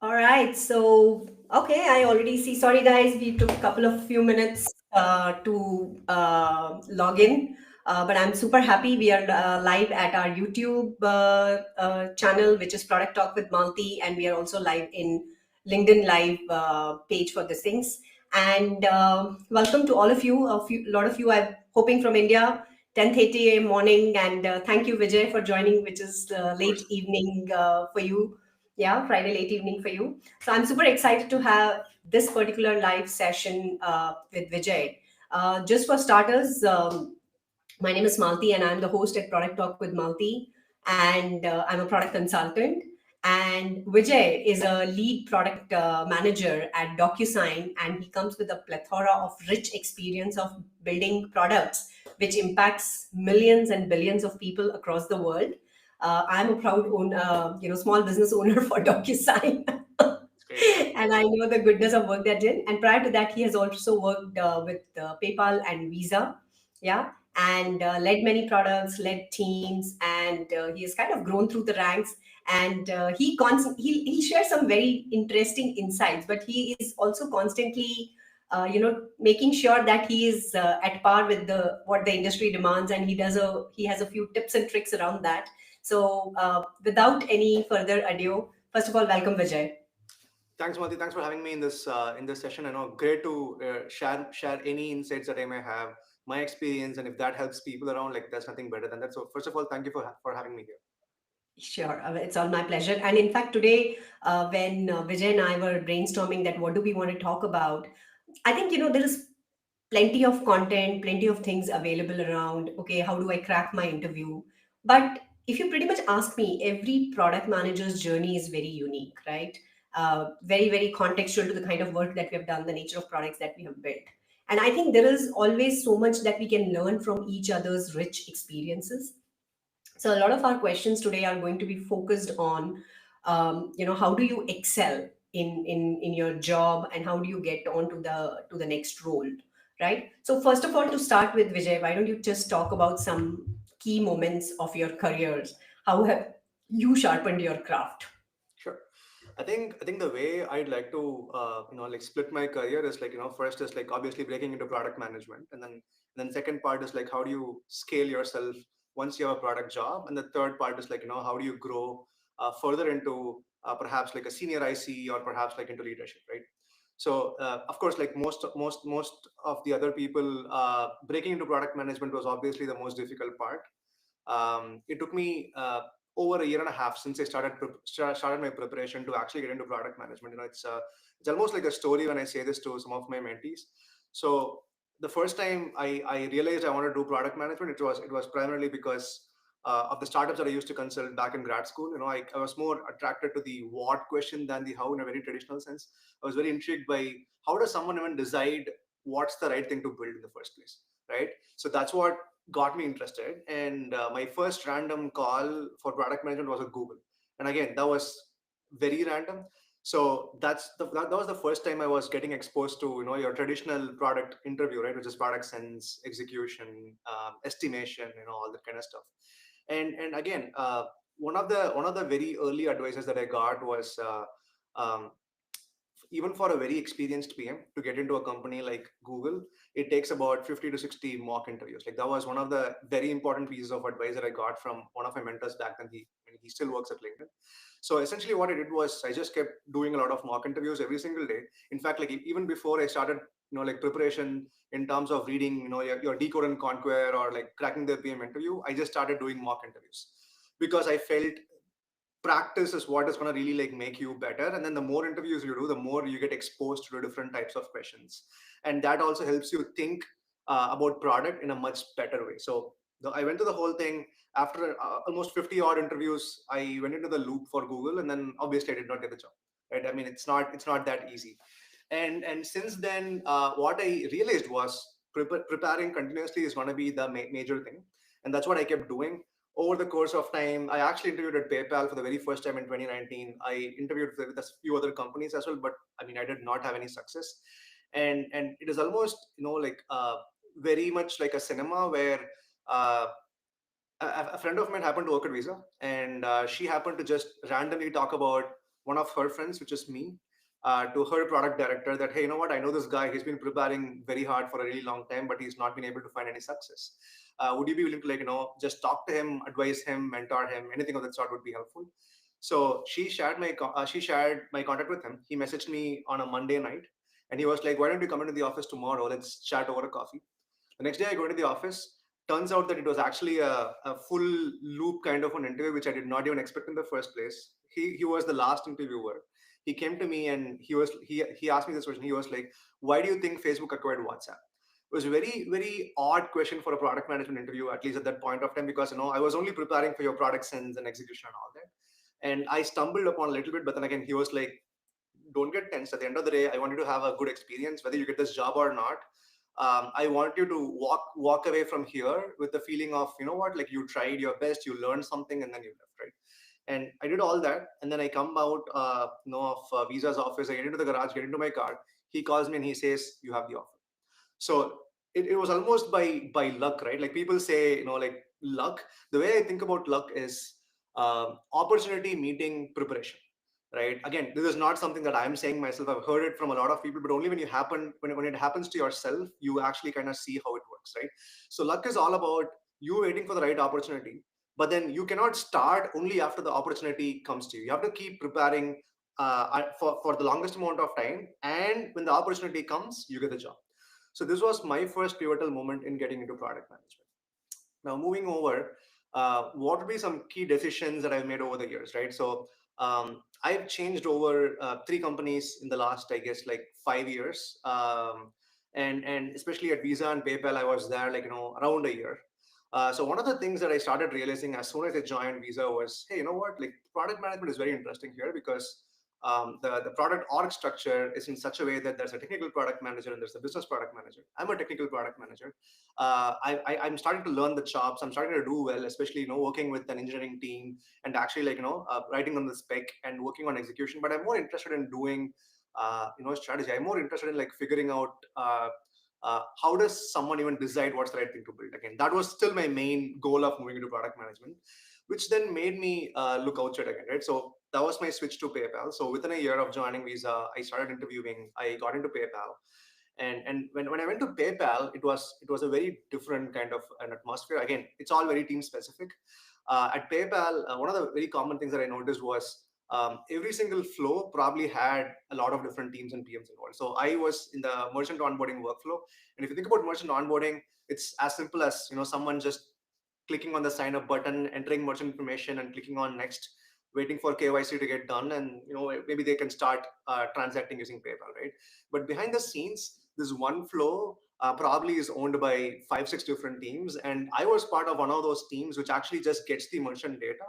All right. So, okay, I already see. Sorry, guys, we took a couple of few minutes to log in, but I'm super happy. We are live at our YouTube channel, which is Product Talk with Malti, and we are also live in LinkedIn Live page for these things. And welcome to all of you. A lot of you, I'm hoping from India. 10:30 a.m. morning, and thank you, Vijay, for joining, which is Of late course. evening for you. Yeah, Friday late evening for you. So I'm super excited to have this particular live session with Vijay. Just for starters, my name is Malti, and I'm the host at Product Talk with Malti, and I'm a product consultant. And Vijay is a lead product manager at DocuSign, and he comes with a plethora of rich experience of building products which impacts millions and billions of people across the world. I'm a proud small business owner for DocuSign. It's great. And I know the goodness of work that did. And prior to that, he has also worked with PayPal and Visa. Yeah. And led many products, led teams, and he has kind of grown through the ranks. And he shares some very interesting insights, but he is also constantly, making sure that he is at par with the what the industry demands, and he has a few tips and tricks around that. So, without any further ado, first of all, welcome, Vijay. Thanks, Mati. Thanks for having me in this session. I know great to share any insights that I may have, my experience, and if that helps people around, like there's nothing better than that. So first of all, thank you for having me here. Sure, it's all my pleasure. And in fact, today, when Vijay and I were brainstorming that what do we want to talk about, I think there is plenty of content, plenty of things available around. Okay, how do I crack my interview? But if you pretty much ask me, every product manager's journey is very unique, right? Very, very contextual to the kind of work that we have done, the nature of products that we have built. And I think there is always so much that we can learn from each other's rich experiences. So a lot of our questions today are going to be focused on, how do you excel in your job, and how do you get on to the next role, right? So first of all, to start with, Vijay, why don't you just talk about some key moments of your careers? How have you sharpened your craft? Sure. I think the way I'd like to like split my career is like first is like obviously breaking into product management, and then second part is like how do you scale yourself once you have a product job, and the third part is like how do you grow further into perhaps like a senior IC or perhaps like into leadership, right? So of course, like most of the other people, breaking into product management was obviously the most difficult part. It took me over a year and a half since I started my preparation to actually get into product management. It's almost like a story when I say this to some of my mentees. So the first time I realized I wanted to do product management, it was primarily because of the startups that I used to consult back in grad school. I was more attracted to the what question than the how in a very traditional sense. I was very intrigued by how does someone even decide what's the right thing to build in the first place, right? So that's what got me interested. And my first random call for product management was at Google. And again, that was very random. So that was the first time I was getting exposed to your traditional product interview, right, which is product sense, execution, estimation, all that kind of stuff. And again, one of the very early advices that I got was um, even for a very experienced PM to get into a company like Google, it takes about 50 to 60 mock interviews. Like that was one of the very important pieces of advice that I got from one of my mentors back then. He still works at LinkedIn. So essentially what I did was I just kept doing a lot of mock interviews every single day. In fact, like even before I started, like preparation in terms of reading, your Decode and Conquer or like cracking the PM interview, I just started doing mock interviews because I felt practice is what is going to really like make you better, and then the more interviews you do, the more you get exposed to different types of questions, and that also helps you think about product in a much better way. So I went to the whole thing. After almost 50 odd interviews, I went into the loop for Google, and then obviously I did not get the job, right? I mean, it's not that easy. And since then, what I realized was preparing continuously is going to be the major thing, and that's what I kept doing over the course of time. I actually interviewed at PayPal for the very first time in 2019. I interviewed with a few other companies as well, but I mean, I did not have any success. And it is almost like very much like a cinema where uh, a friend of mine happened to work at Visa, and she happened to just randomly talk about one of her friends, which is me, to her product director that, hey, you know what? I know this guy. He's been preparing very hard for a really long time, but he's not been able to find any success. Would you be willing to, like, just talk to him, advise him, mentor him? Anything of that sort would be helpful. So she shared my contact with him. He messaged me on a Monday night, and he was like, "Why don't you come into the office tomorrow? Let's chat over a coffee." The next day, I go into the office. Turns out that it was actually a full loop kind of an interview, which I did not even expect in the first place. He was the last interviewer. He came to me and he asked me this question. He was like, "Why do you think Facebook acquired WhatsApp?" It was a very odd question for a product management interview, at least at that point of time, because I was only preparing for your product sense and execution and all that, and I stumbled upon a little bit. But then again, he was like, don't get tense. At the end of the day, I want you to have a good experience, whether you get this job or not. I want you to walk away from here with the feeling of, you know what, like you tried your best, you learned something, and then you left, right? And I did all that, and then I come out, of Visa's office. I get into the garage, get into my car. He calls me and he says, "You have the offer." So it was almost by luck, right? Like people say, like luck. The way I think about luck is opportunity meeting preparation, right? Again, this is not something that I'm saying myself. I've heard it from a lot of people, but only when it happens to yourself, you actually kind of see how it works, right? So luck is all about you waiting for the right opportunity, but then you cannot start only after the opportunity comes to you. You have to keep preparing for the longest amount of time, and when the opportunity comes, you get the job. So this was my first pivotal moment in getting into product management. Now, moving over, what would be some key decisions that I've made over the years, right? So I've changed over three companies in the last, I guess, like 5 years. And especially at Visa and PayPal, I was there like, around a year. So one of the things that I started realizing as soon as I joined Visa was, hey, you know what? Like product management is very interesting here because the product org structure is in such a way that there's a technical product manager and there's a business product manager. I'm a technical product manager. I'm starting to learn the chops. I'm starting to do well, especially working with an engineering team and actually like writing on the spec and working on execution. But I'm more interested in doing strategy. I'm more interested in like figuring out how does someone even decide what's the right thing to build. Again, that was still my main goal of moving into product management, which then made me look outside again, right? So that was my switch to PayPal. So within a year of joining Visa, I started interviewing. I got into PayPal, and when I went to PayPal, it was a very different kind of an atmosphere. Again, it's all very team specific. At PayPal, one of the very common things that I noticed was every single flow probably had a lot of different teams and PMs involved. So I was in the merchant onboarding workflow, and if you think about merchant onboarding, it's as simple as someone just clicking on the sign up button, entering merchant information, and clicking on next, waiting for KYC to get done, and maybe they can start transacting using PayPal, right? But behind the scenes, this one flow probably is owned by 5 6 different teams, and I was part of one of those teams which actually just gets the merchant data,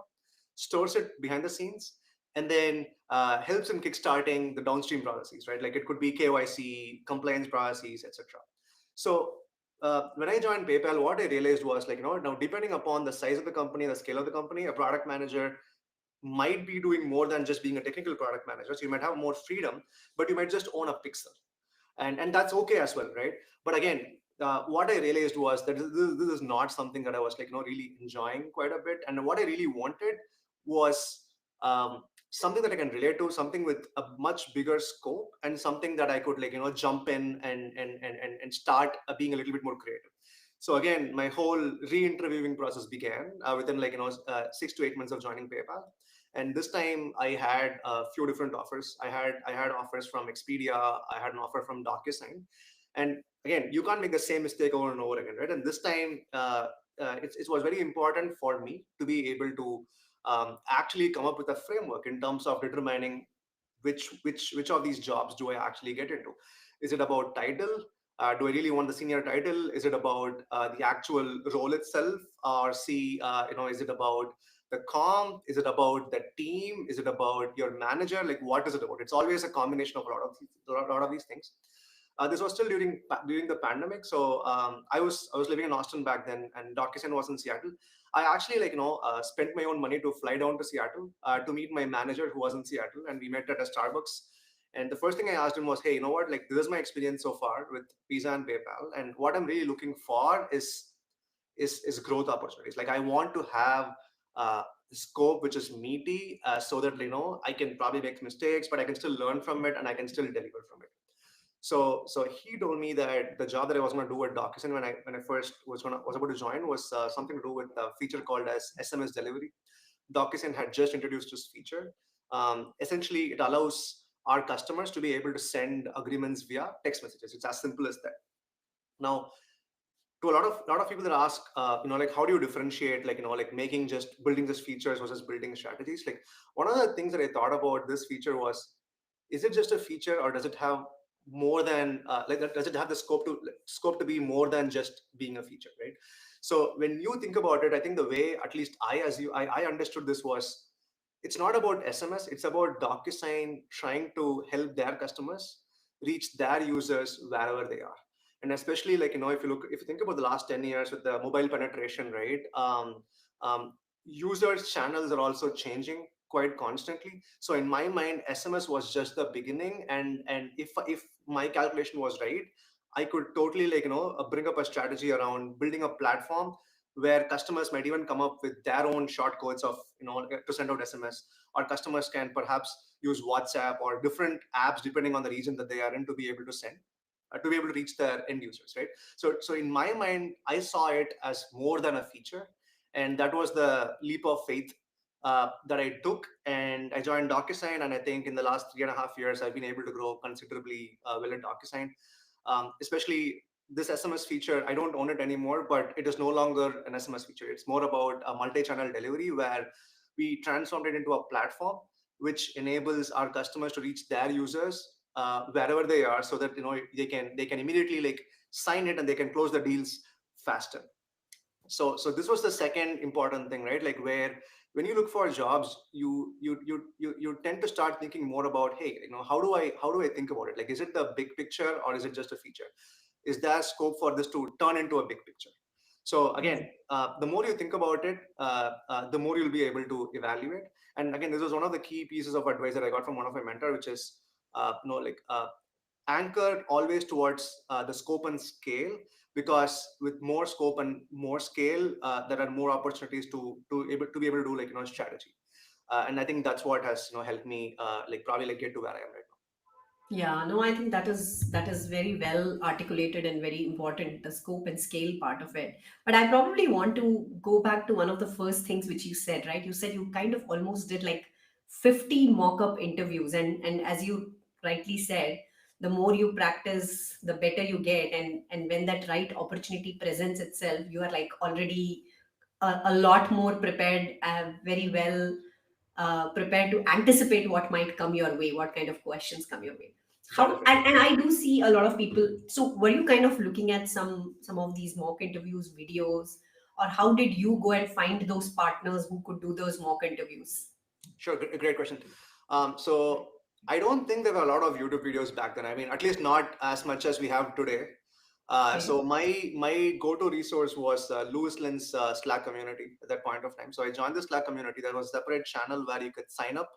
stores it behind the scenes, and then helps in kickstarting the downstream processes, right? Like it could be KYC, compliance processes, etc. So when I joined PayPal, what I realized was like, now depending upon the size of the company, the scale of the company, a product manager might be doing more than just being a technical product manager. So you might have more freedom, but you might just own a pixel, and that's okay as well, right? But again, what I realized was that this is not something that I was like really enjoying quite a bit, and what I really wanted was something that I can relate to, something with a much bigger scope, and something that I could like jump in and start being a little bit more creative. So again, my whole re-interviewing process began within like 6 to 8 months of joining PayPal. And this time I had a few different offers. I had offers from Expedia. I had an offer from DocuSign. And again, you can't make the same mistake over and over again, right? And this time it was very important for me to be able to actually come up with a framework in terms of determining which of these jobs do I actually get into. Is it about title? Do I really want the senior title? Is it about the actual role itself? Or see, is it about the comp? Is it about the team? Is it about your manager? Like, what is it about? It's always a combination of a lot of these things. This was still during the pandemic, so I was living in Austin back then, and DocuSign was in Seattle. I actually spent my own money to fly down to Seattle to meet my manager who was in Seattle, and we met at a Starbucks. And the first thing I asked him was, "Hey, you know what? Like, this is my experience so far with Visa and PayPal, and what I'm really looking for is growth opportunities. Like, I want to have scope which is meaty, so that I can probably make mistakes, but I can still learn from it and I can still deliver from it. So he told me that the job that I was going to do at DocuSign when I first was about to join was something to do with a feature called as SMS delivery. DocuSign had just introduced this feature. Essentially, it allows our customers to be able to send agreements via text messages. It's as simple as that. Now, to a lot of people that ask, like how do you differentiate, like like making just building just features versus building strategies? Like one of the things that I thought about this feature was, is it just a feature or does it have more than does it have the scope to be more than just being a feature, right? So when you think about it, I think the way at least I understood this was, it's not about SMS, it's about DocuSign trying to help their customers reach their users wherever they are. And especially, like if you think about the last 10 years with the mobile penetration, right? Um, Users channels are also changing quite constantly. So in my mind, SMS was just the beginning, and if my calculation was right, I could totally bring up a strategy around building a platform where customers might even come up with their own short codes of to send out SMS, or customers can perhaps use WhatsApp or different apps depending on the region that they are in to be able to send, to be able to reach their end users, right? So in my mind, I saw it as more than a feature, and that was the leap of faith that I took, and I joined DocuSign. And I think in the last 3.5 years, I've been able to grow considerably well in DocuSign. Especially this SMS feature, I don't own it anymore, but it is no longer an SMS feature. It's more about a multi-channel delivery where we transformed it into a platform which enables our customers to reach their users wherever they are, so that they can immediately like sign it and they can close the deals faster. So this was the second important thing, right? Like where when you look for jobs, you tend to start thinking more about, hey, how do I think about it? Like, is it the big picture or is it just a feature? Is there scope for this to turn into a big picture? So again, the more you think about it, the more you'll be able to evaluate. And again, this was one of the key pieces of advice that I got from one of my mentor, which is anchored always towards the scope and scale, because with more scope and more scale, there are more opportunities to be able to do strategy. And I think that's what has helped me probably get to where I am right Yeah, no, I think that is very well articulated and very important, the scope and scale part of it. But I probably want to go back to one of the first things which you said, right? You said you kind of almost did like 50 mock-up interviews, and as you rightly said, the more you practice, the better you get, and when that right opportunity presents itself, you are like already a lot more prepared, very well prepared to anticipate what might come your way, what kind of questions come your way. now. How and I do see a lot of people. So were you kind of looking at some of these mock interviews videos, or how did you go and find those partners who could do those mock interviews? Sure, great question. So I don't think there were a lot of YouTube videos back then. I mean, at least not as much as we have today. Okay. So my go-to resource was Lewis Lynn's Slack community at that point of time. So I joined the Slack community. There was a separate channel where you could sign up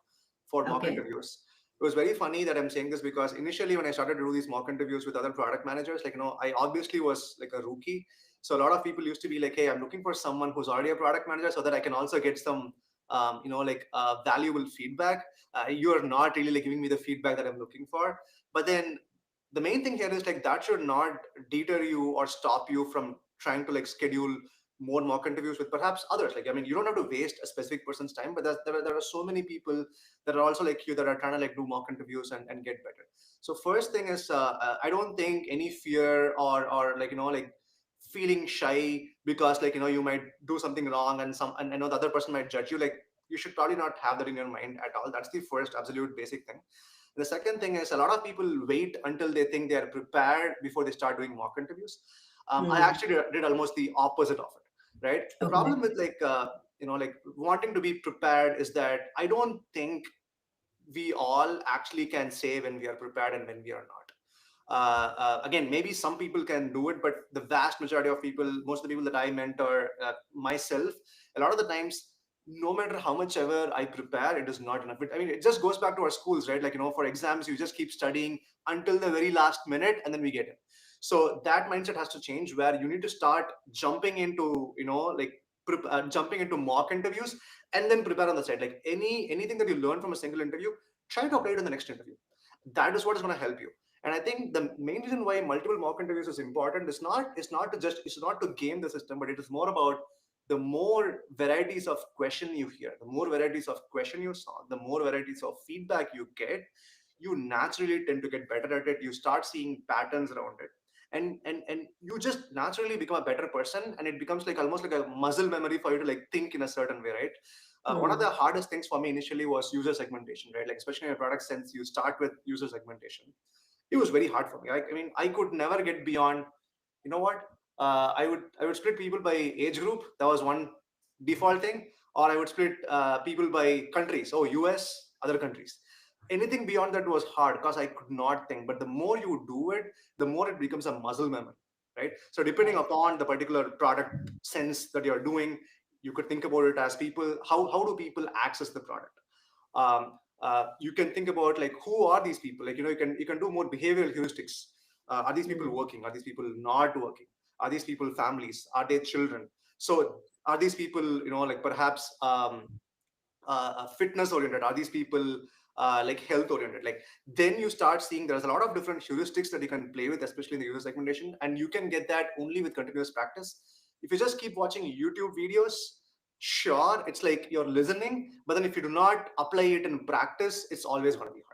for mock Okay. interviews. It was very funny that I'm saying this because initially when I started to do these mock interviews with other product managers, I obviously was like a rookie. So a lot of people used to be like, hey, I'm looking for someone who's already a product manager so that I can also get some valuable feedback. You're not really like giving me the feedback that I'm looking for. But then the main thing here is like that should not deter you or stop you from trying to like schedule more mock interviews with perhaps others. Like, I mean, you don't have to waste a specific person's time, but there are so many people that are also like you that are trying to like do mock interviews and get better. So first thing is, I don't think any fear or feeling shy because you might do something wrong and I know the other person might judge you. Like, you should probably not have that in your mind at all. That's the first absolute basic thing. The second thing is, a lot of people wait until they think they are prepared before they start doing mock interviews. I Hmm. actually did almost the opposite of it, right? The Okay. problem with wanting to be prepared is that I don't think we all actually can say when we are prepared and when we are not. Again, maybe some people can do it, but the vast majority of people, most of the people that I mentor, myself, a lot of the times, no matter how much ever I prepare, it is not enough. I mean, it just goes back to our schools, right? For exams, you just keep studying until the very last minute and then we get it. So that mindset has to change, where you need to start jumping into, jumping into mock interviews and then prepare on the side. Like anything that you learn from a single interview, try to apply it in the next interview. That is what is going to help you. And I think the main reason why multiple mock interviews is important is not to game the system, but it is more about the more varieties of question you hear, the more varieties of question you saw, the more varieties of feedback you get, you naturally tend to get better at it. You start seeing patterns around it, and you just naturally become a better person, and it becomes like almost like a muscle memory for you to like think in a certain way, right? One of the Hmm. hardest things for me initially was user segmentation, right? Like especially in a product sense, you start with user segmentation. It was very hard for me. I mean, I could never get beyond, you know what, I would split people by age group. That was one default thing. Or I would split people by countries. Oh, US, other countries. Anything beyond that was hard because I could not think. But the more you do it, the more it becomes a muscle memory, right? So depending Right. upon the particular product sense that you're doing, you could think about it as people, how do people access the product. You can think about like who are these people, like, you can do more behavioral heuristics. Are these people Hmm. working, are these people not working, are these people families, are they children? So are these people, like perhaps fitness oriented, are these people like health oriented? Like then you start seeing there's a lot of different heuristics that you can play with, especially in the user segmentation, and you can get that only with continuous practice. If you just keep watching YouTube videos, sure, it's like you're listening, but then if you do not apply it in practice, it's always going to be hard.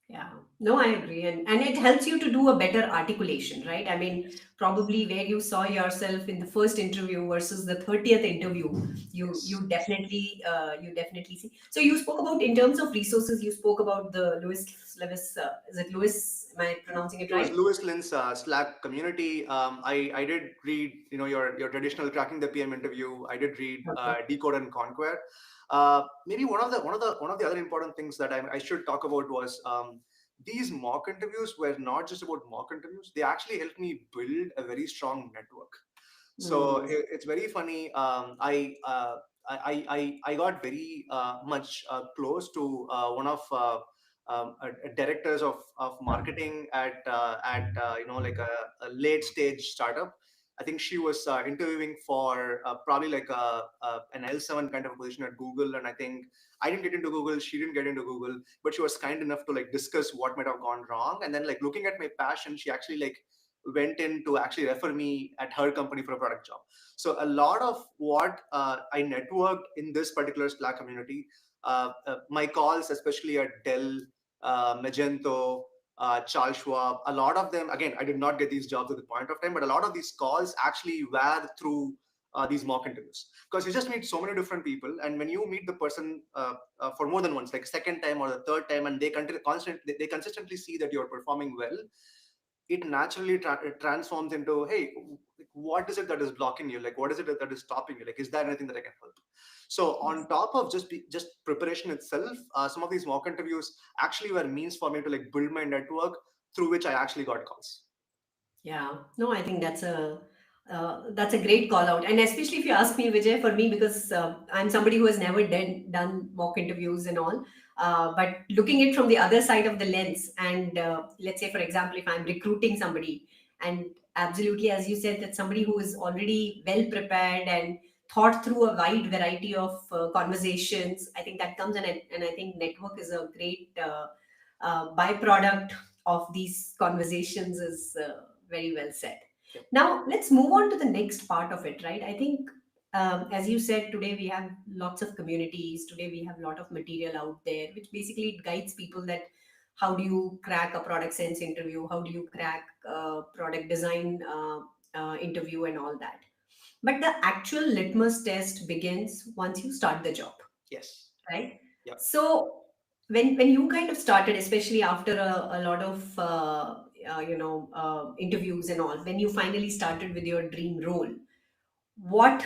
Yeah, no, I agree. And it helps you to do a better articulation, right? I mean, Yes. probably where you saw yourself in the first interview versus the 30th interview, you Yes. you definitely see. So you spoke about, in terms of resources, you spoke about the Lewis, is it Lewis? Am I pronouncing it It was right? Lewis Lynn's Slack community. I did read, your traditional cracking the PM interview. I did read Okay. Decode and Conquer. Maybe one of the other important things that I should talk about was, these mock interviews were not just about mock interviews. They actually helped me build a very strong network. So Mm. it's very funny. I got very much close to one of directors of marketing at like a late stage startup. I think she was interviewing for probably like an L7 kind of a position at Google, and I think I didn't get into Google, she didn't get into Google, but she was kind enough to like discuss what might have gone wrong, and then like looking at my passion, she actually like went in to actually refer me at her company for a product job. So a lot of what I networked in this particular Slack community, my calls, especially at Dell, Magento, Charles Schwab, a lot of them, again, I did not get these jobs at the point of time, but a lot of these calls actually were through these mock interviews, because you just meet so many different people, and when you meet the person for more than once, like second time or the third time, and they consistently see that you're performing well, it naturally transforms into, hey, what is it that is blocking you, like what is it that is stopping you, like is there anything that I can help? So Yes. on top of just preparation itself, some of these mock interviews actually were means for me to like build my network, through which I actually got calls. Yeah, no, I think that's a great call out, and especially if you ask me, Vijay, for me, because I'm somebody who has never done mock interviews and all. But looking it from the other side of the lens, and let's say, for example, if I'm recruiting somebody, and absolutely, as you said, that somebody who is already well prepared and thought through a wide variety of conversations, I think that comes in, and I think network is a great byproduct of these conversations, is very well said. Yep. Now, let's move on to the next part of it, right? I think, as you said, today we have lots of communities. Today we have a lot of material out there, which basically guides people that how do you crack a product sense interview, how do you crack product design interview, and all that. But the actual litmus test begins once you start the job, Yes. right? Yep. So when you kind of started, especially after a lot of interviews and all, when you finally started with your dream role, what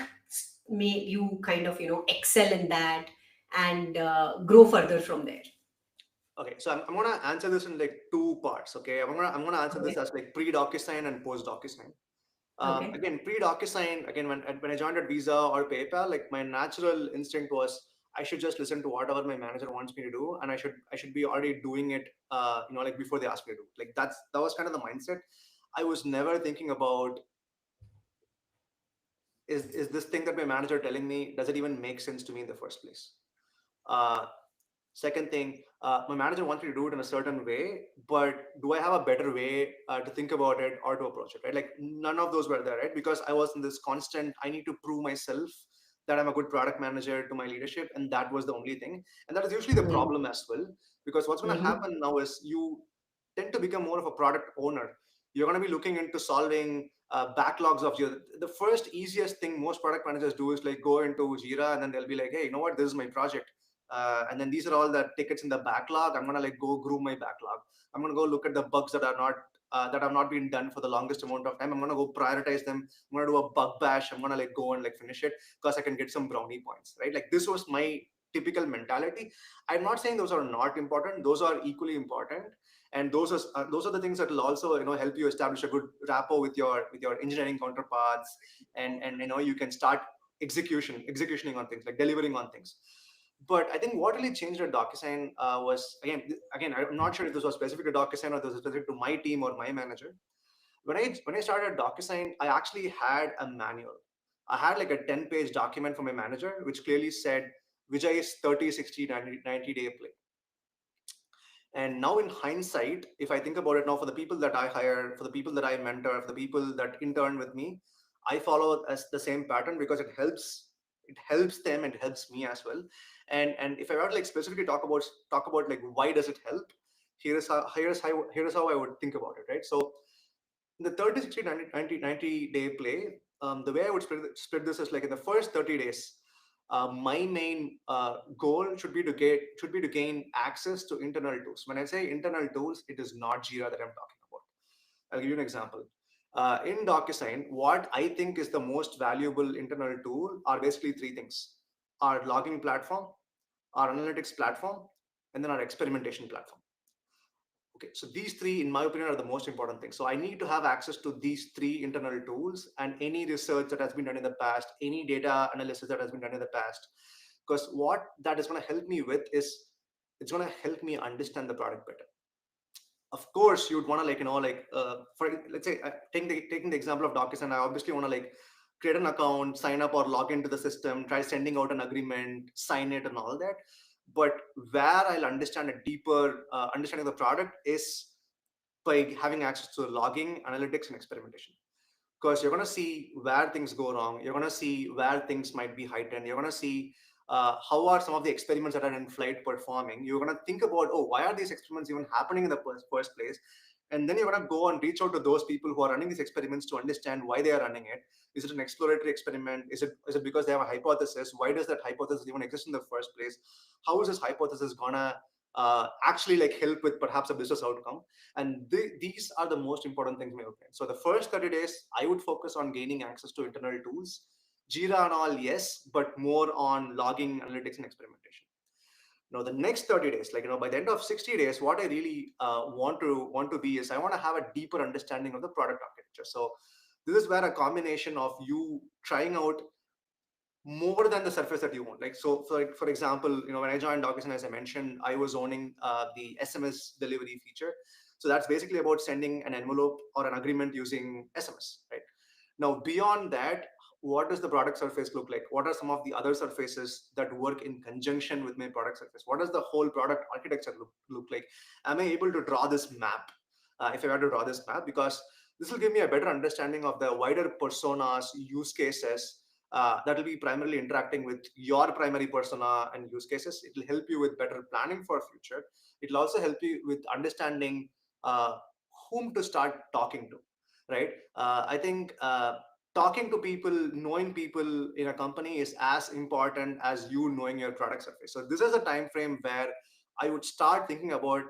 made you kind of excel in that and grow further from there? Okay, so I'm going to answer this in like two parts. Okay, I'm gonna answer this Okay. as like pre DocuSign and post DocuSign. Okay. Again, pre DocuSign, again, when I joined at Visa or PayPal, like my natural instinct was I should just listen to whatever my manager wants me to do, and I should be already doing it, like before they ask me to do. Like that was kind of the mindset. I was never thinking about is this thing that my manager telling me, does it even make sense to me in the first place? uh, Second thing, my manager wants me to do it in a certain way, but do I have a better way to think about it or to approach it, right? Like none of those were there, right? Because I was in this constant, I need to prove myself that I'm a good product manager to my leadership, and that was the only thing. And that is usually the Mm-hmm. problem as well, because what's going to Mm-hmm. happen now is you tend to become more of a product owner. You're going to be looking into solving backlogs of your. The first easiest thing most product managers do is like go into Jira, and then they'll be like, hey, you know what, this is my project, and then these are all the tickets in the backlog. I'm gonna like go groom my backlog. I'm gonna go look at the bugs that are not that have not been done for the longest amount of time. I'm gonna go prioritize them. I'm gonna do a bug bash. I'm gonna like go and like finish it because I can get some brownie points, right? Like this was my typical mentality. I'm not saying those are not important. Those are equally important, and those are the things that will also help you establish a good rapport with your engineering counterparts, and you can start executioning on things like delivering on things. But I think what really changed at DocuSign was again I'm not sure if this was specific to DocuSign or this was specific to my team or my manager. When I started at DocuSign, I actually had a manual. I had like a 10-page document from my manager which clearly said Vijay's 30, 60, 90-day play. And now in hindsight, if I think about it now, for the people that I hire, for the people that I mentor, for the people that intern with me, I follow as the same pattern because it helps them and it helps me as well. And if I were to like specifically talk about like why does it help, here is how I would think about it, right? So in the 30, 60, 90 day play, the way I would split this is like in the first 30 days, my main goal should be to gain access to internal tools. When I say internal tools, it is not Jira that I'm talking about. I'll give you an example. In DocuSign, what I think is the most valuable internal tool are basically three things: our logging platform, our analytics platform, and then our experimentation platform. Okay, so these three, in my opinion, are the most important things. So I need to have access to these three internal tools and any research that has been done in the past, any data analysis that has been done in the past. Because what that is going to help me with is it's going to help me understand the product better. Of course, you'd want to for let's say taking the example of DocuSign, I obviously want to like create an account, sign up or log into the system, try sending out an agreement, sign it, and all that. But where I'll understand a deeper understanding of the product is by having access to logging, analytics, and experimentation. Because you're going to see where things go wrong. You're going to see where things might be heightened. You're going to see how are some of the experiments that are in flight performing. You're going to think about, oh, why are these experiments even happening in the first place? And then you're going to go and reach out to those people who are running these experiments to understand why they are running it. Is it an exploratory experiment? Is it because they have a hypothesis? Why does that hypothesis even exist in the first place? How is this hypothesis gonna actually like help with perhaps a business outcome? And these are the most important things in my opinion. So the first 30 days, I would focus on gaining access to internal tools. Jira and all, yes, but more on logging, analytics, and experimentation. Now the next 30 days, like by the end of 60 days, what I really want to be is I want to have a deeper understanding of the product architecture. So this is where a combination of you trying out more than the surface that you want. Like so, for example, when I joined DocuSign, as I mentioned, I was owning the SMS delivery feature. So that's basically about sending an envelope or an agreement using SMS, right? Now, beyond that, what does the product surface look like? What are some of the other surfaces that work in conjunction with my product surface? What does the whole product architecture look like? Am I able to draw this map? If I were to draw this map, because this will give me a better understanding of the wider personas, use cases that will be primarily interacting with your primary persona and use cases. It will help you with better planning for future. It will also help you with understanding uh, whom to start talking to, right? I think talking to people, knowing people in a company is as important as you knowing your product surface. So this is a time frame where I would start thinking about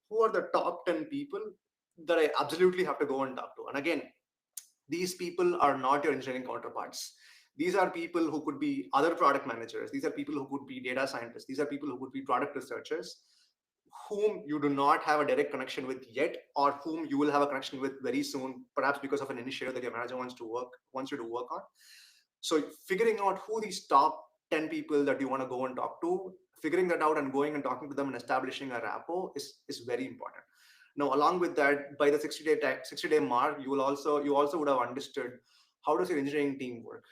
who are the top 10 people that I absolutely have to go and talk to. And again, these people are not your engineering counterparts. These are people who could be other product managers. These are people who could be data scientists. These are people who could be product researchers whom you do not have a direct connection with yet, or whom you will have a connection with very soon, perhaps because of an initiative that your manager wants you to work on. So figuring out who these top 10 people that you want to go and talk to, figuring that out and going and talking to them and establishing a rapport is very important. Now, along with that, by the 60-day mark, you also would have understood how does your engineering team work.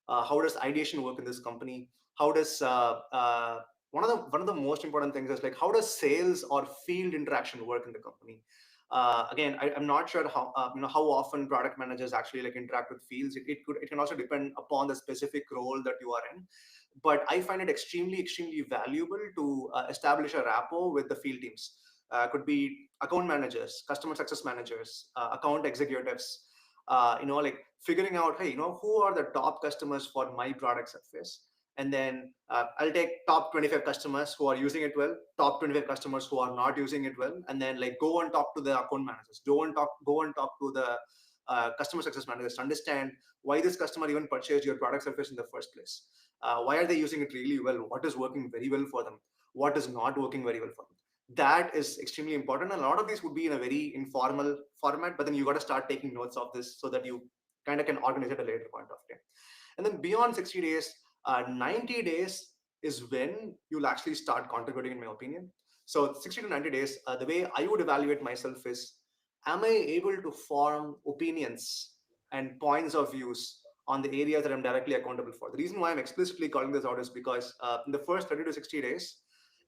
How does ideation work in this company? How does one of the most important things is like how does sales or field interaction work in the company? Again, I'm not sure how how often product managers actually like interact with fields. It can also depend upon the specific role that you are in, but I find it extremely valuable to establish a rapport with the field teams. Could be account managers, customer success managers, account executives. Like figuring out, hey, who are the top customers for my product surface, and then I'll take top 25 customers who are using it well, top 25 customers who are not using it well, and then like go and talk to the account managers, go and talk to the customer success managers to understand why this customer even purchased your product surface in the first place. Why are they using it really well? What is working very well for them? What is not working very well for them? That is extremely important. And a lot of these would be in a very informal format, but then you got to start taking notes of this so that you kind of can organize it at a later point of time. And then beyond 60 days, 90 days is when you'll actually start contributing, in my opinion. So 60 to 90 days, the way I would evaluate myself is, am I able to form opinions and points of views on the areas that I'm directly accountable for? The reason why I'm explicitly calling this out is because in the first 30 to 60 days,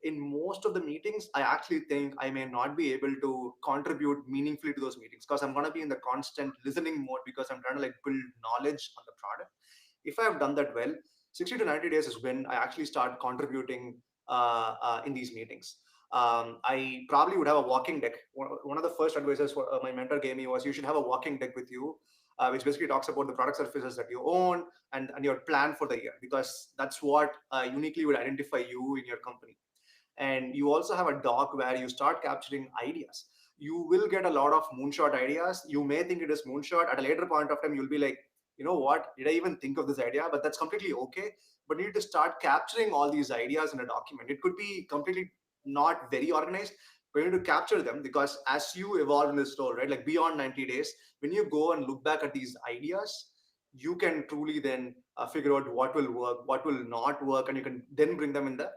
in most of the meetings, I actually think I may not be able to contribute meaningfully to those meetings because I'm going to be in the constant listening mode because I'm trying to like build knowledge on the product. If I have done that well, 60 to 90 days is when I actually start contributing in these meetings. I probably would have a walking deck. One of the first advices my mentor gave me was you should have a walking deck with you, which basically talks about the product surfaces that you own and your plan for the year, because that's what uniquely would identify you in your company. And you also have a doc where you start capturing ideas. You will get a lot of moonshot ideas. You may think it is moonshot. At a later point of time, you'll be like, you know what, did I even think of this idea? But that's completely okay. But you need to start capturing all these ideas in a document. It could be completely not very organized, but you need to capture them, because as you evolve in this role, right, like beyond 90 days, when you go and look back at these ideas, you can truly then figure out what will work, what will not work, and you can then bring them in the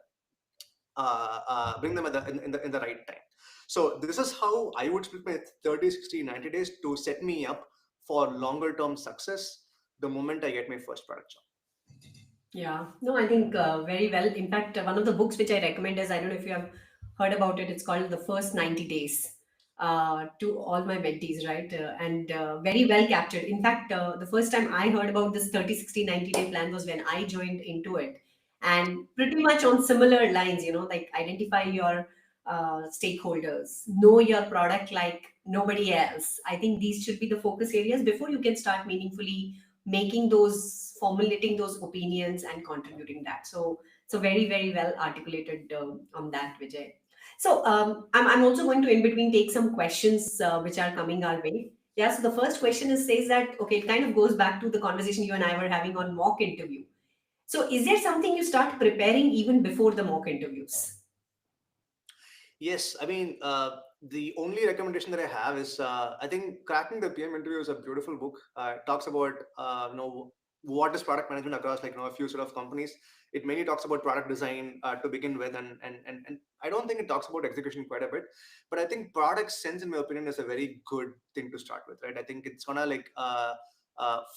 right time. So this is how I would split my 30, 60, 90 days to set me up for longer term success the moment I get my first product job. Yeah, no, I think very well. In fact, one of the books which I recommend is, I don't know if you have heard about it, it's called The First 90 Days, to all my mentees, right? And very well captured. In fact, the first time I heard about this 30, 60, 90-day plan was when I joined into it. And pretty much on similar lines, like identify your stakeholders, know your product like nobody else. I think these should be the focus areas before you can start meaningfully making those, formulating those opinions and contributing that. So very well articulated on that, Vijay. So I'm also going to in between take some questions which are coming our way. Yeah, so the first question is says that, okay, it kind of goes back to the conversation you and I were having on mock interview. So is there something you start preparing even before the mock interviews? Yes, I mean, the only recommendation that I have is I think Cracking the PM Interview is a beautiful book. It talks about what is product management across like a few sort of companies. It mainly talks about product design to begin with, and I don't think it talks about execution quite a bit, but I think product sense, in my opinion, is a very good thing to start with, right? I think it's gonna like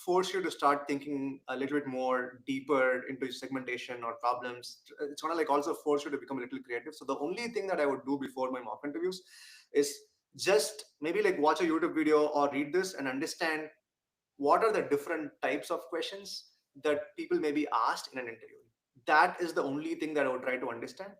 force you to start thinking a little bit more deeper into segmentation or problems. It's gonna like also force you to become a little creative. So the only thing that I would do before my mock interviews is just maybe like watch a YouTube video or read this and understand what are the different types of questions that people may be asked in an interview. That is the only thing that I would try to understand.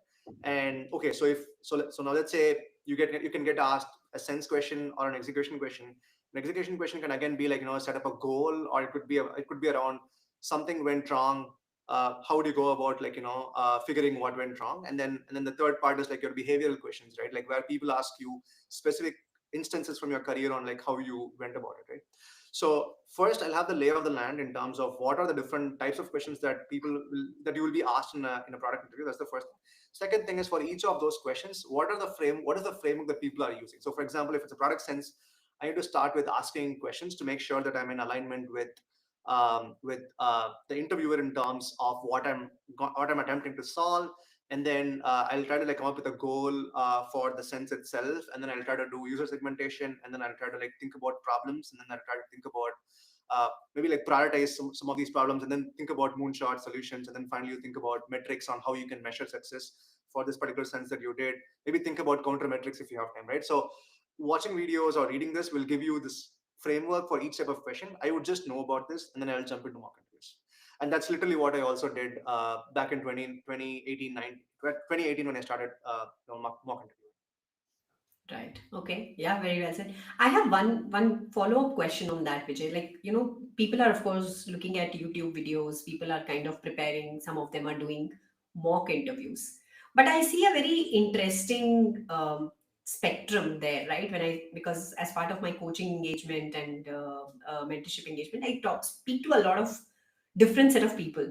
And okay, so so now let's say you can get asked a sense question or an execution question. An execution question can again be like set up a goal, or it could be around something went wrong. How do you go about like figuring what went wrong? And then the third part is like your behavioral questions, right? Like where people ask you specific instances from your career on like how you went about it, right? So first, I'll have the lay of the land in terms of what are the different types of questions that you will be asked in a product interview. That's the first thing. Second thing is, for each of those questions, what is the framework that people are using? So, for example, if it's a product sense, I need to start with asking questions to make sure that I'm in alignment with the interviewer in terms of what I'm attempting to solve. And then I'll try to like come up with a goal for the sense itself, and then I'll try to do user segmentation, and then I'll try to like think about problems, and then I'll try to think about maybe like prioritize some of these problems, and then think about moonshot solutions, and then finally you think about metrics on how you can measure success for this particular sense that you did. Maybe think about counter metrics if you have time, right? So watching videos or reading this will give you this framework for each type of question. I would just know about this, and then I'll jump into mock interviews. And that's literally what I also did back in 2018 when I started mock interview. Right. Okay. Yeah, very well said. I have one follow-up question on that, Vijay. Like, people are of course looking at YouTube videos, people are kind of preparing, some of them are doing mock interviews. But I see a very interesting spectrum there, right? Because as part of my coaching engagement and mentorship engagement, I speak to a lot of different set of people.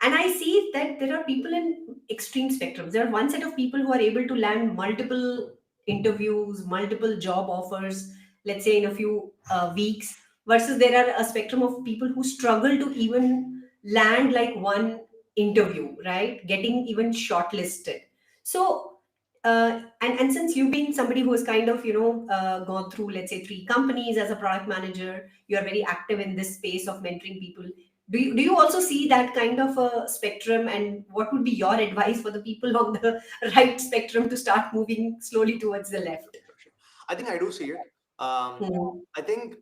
And I see that there are people in extreme spectrums. There are one set of people who are able to land multiple interviews, multiple job offers, let's say in a few weeks, versus there are a spectrum of people who struggle to even land like one interview, right? Getting even shortlisted. So, and since you've been somebody who has kind of gone through, let's say, three companies as a product manager, you are very active in this space of mentoring people. Do you also see that kind of a spectrum, and what would be your advice for the people on the right spectrum to start moving slowly towards the left? Sure. I think I do see it. Mhm. I think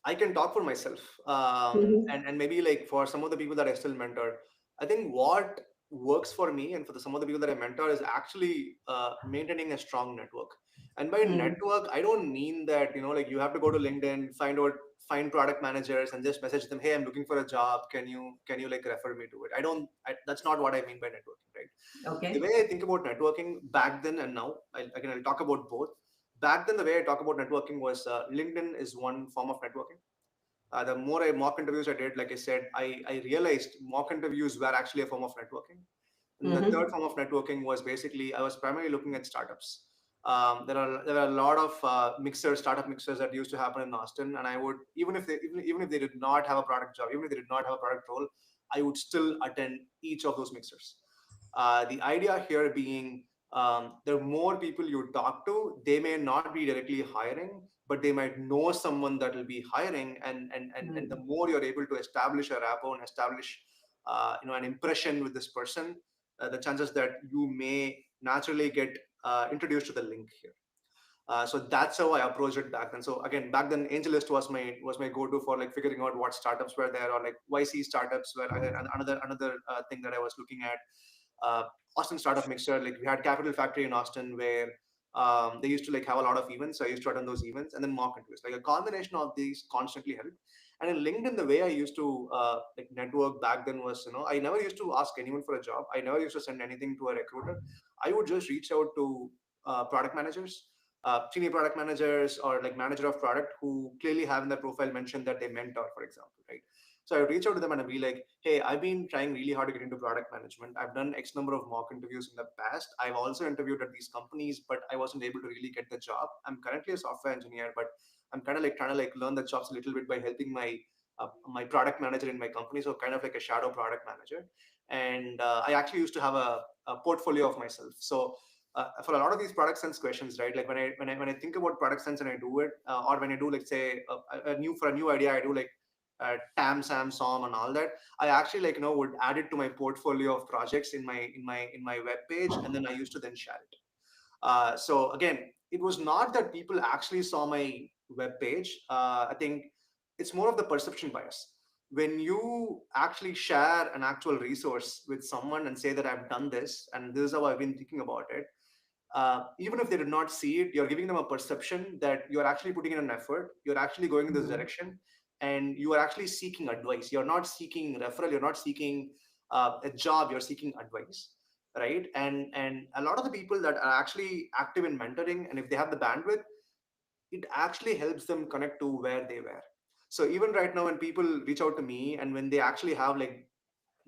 I can talk for myself, Mhm. and maybe like for some of the people that I still mentor, I think what works for me and for some of the people that I mentor is actually maintaining a strong network. And by Mhm. network, I don't mean that like you have to go to LinkedIn, find product managers and just message them, hey, I'm looking for a job. Can you like refer me to it? That's not what I mean by networking, right? The Okay. way I think about networking back then and now, I'll talk about both. Back then, the way I talk about networking was LinkedIn is one form of networking. The more mock interviews I did, like I said, I realized mock interviews were actually a form of networking. And the third Mhm. form of networking was basically I was primarily looking at startups. There are a lot of startup mixers that used to happen in Austin, and I would even if they did not have a product job, even if they did not have a product role, I would still attend each of those mixers. The idea here being the more people you talk to, they may not be directly hiring, but they might know someone that will be hiring, and the Mhm. more you're able to establish a rapport and establish an impression with this person, the chances that you may naturally get introduced to the link here. So that's how I approached it back then. So again, back then, AngelList was my go-to for like figuring out what startups were there, or like YC startups were another thing that I was looking at. uh, Austin Startup Mixer, like we had Capital Factory in Austin where they used to like have a lot of events. So I used to attend those events and then mock interviews. Like a combination of these constantly helped. And in LinkedIn, the way I used to like network back then was, I never used to ask anyone for a job. I never used to send anything to a recruiter. I would just reach out to product managers, senior product managers, or like manager of product who clearly have in their profile mentioned that they mentor, for example, right? So I would reach out to them and I'd be like, hey, I've been trying really hard to get into product management. I've done X number of mock interviews in the past. I've also interviewed at these companies, but I wasn't able to really get the job. I'm currently a software engineer, but I'm kind of like trying to like learn the jobs a little bit by helping my product manager in my company. So kind of like a shadow product manager. And I actually used to have a portfolio of myself. So for a lot of these product sense questions, right? Like when I think about product sense and I do it, or when I do, let's say, a new idea, I do like tam sam som and all that. I actually like would add it to my portfolio of projects in my web page, and then I used to then share it. So again, it was not that people actually saw my web page. I think it's more of the perception bias. When you actually share an actual resource with someone and say that I've done this and this is how I've been thinking about it, even if they did not see it, you're giving them a perception that you're actually putting in an effort, you're actually going in this Mhm. direction, and you are actually seeking advice. You're not seeking referral, you're not seeking a job, you're seeking advice, right? And a lot of the people that are actually active in mentoring, and if they have the bandwidth, it actually helps them connect to where they were. So even right now, when people reach out to me and when they actually have like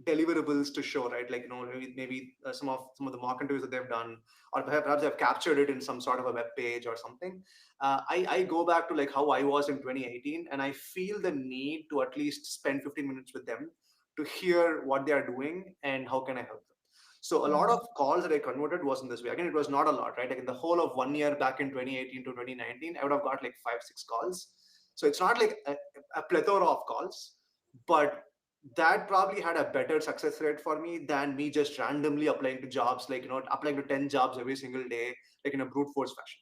deliverables to show, right? Like maybe some of the mock interviews that they've done, or perhaps they've captured it in some sort of a web page or something. I go back to like how I was in 2018, and I feel the need to at least spend 15 minutes with them to hear what they are doing and how can I help them. So a lot of calls that I converted was in this way. Again, it was not a lot, right? Like in the whole of 1 year back in 2018 to 2019, I would have got like 5 6 calls. So it's not like a plethora of calls, but that probably had a better success rate for me than me just randomly applying to jobs, like, applying to 10 jobs every single day, like in a brute force fashion.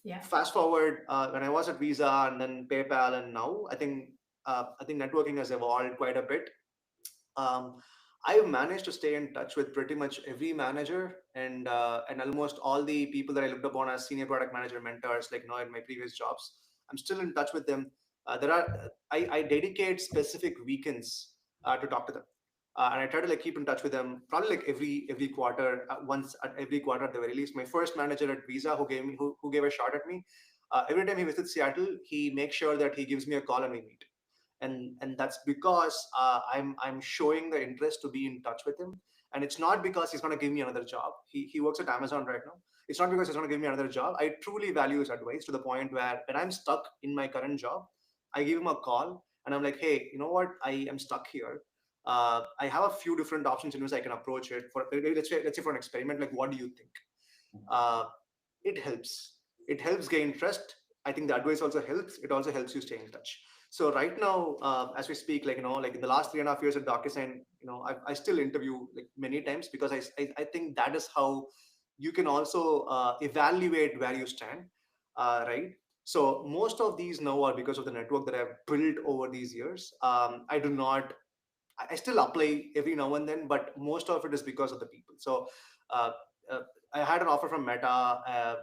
Yeah. Fast forward, when I was at Visa and then PayPal, and now I think networking has evolved quite a bit. um, I've managed to stay in touch with pretty much every manager and almost all the people that I looked upon as senior product manager mentors, like, in my previous jobs. I'm still in touch with them. I dedicate specific weekends to talk to them, and I try to like keep in touch with them probably like every quarter, once at every quarter at the very least. My first manager at Visa, who gave a shot at me, every time he visits Seattle, he makes sure that he gives me a call and we meet. And that's because I'm showing the interest to be in touch with him. And it's not because he's going to give me another job. He works at Amazon right now. It's not because he's going to give me another job. I truly value his advice to the point where when I'm stuck in my current job, I give him a call and I'm like, hey, you know what, I am stuck here. I have a few different options in which I can approach it for. Let's say for an experiment, like, what do you think? uh, it helps. It helps gain trust. I think the advice also helps. It also helps you stay in touch. So right now, as we speak, like, like in the last 3.5 years at DocuSign, I still interview like many times because I think that is how you can also evaluate where you stand, right? So most of these now are because of the network that I've built over these years. I do not I still apply every now and then, but most of it is because of the people. So uh, uh, I had an offer from Meta. I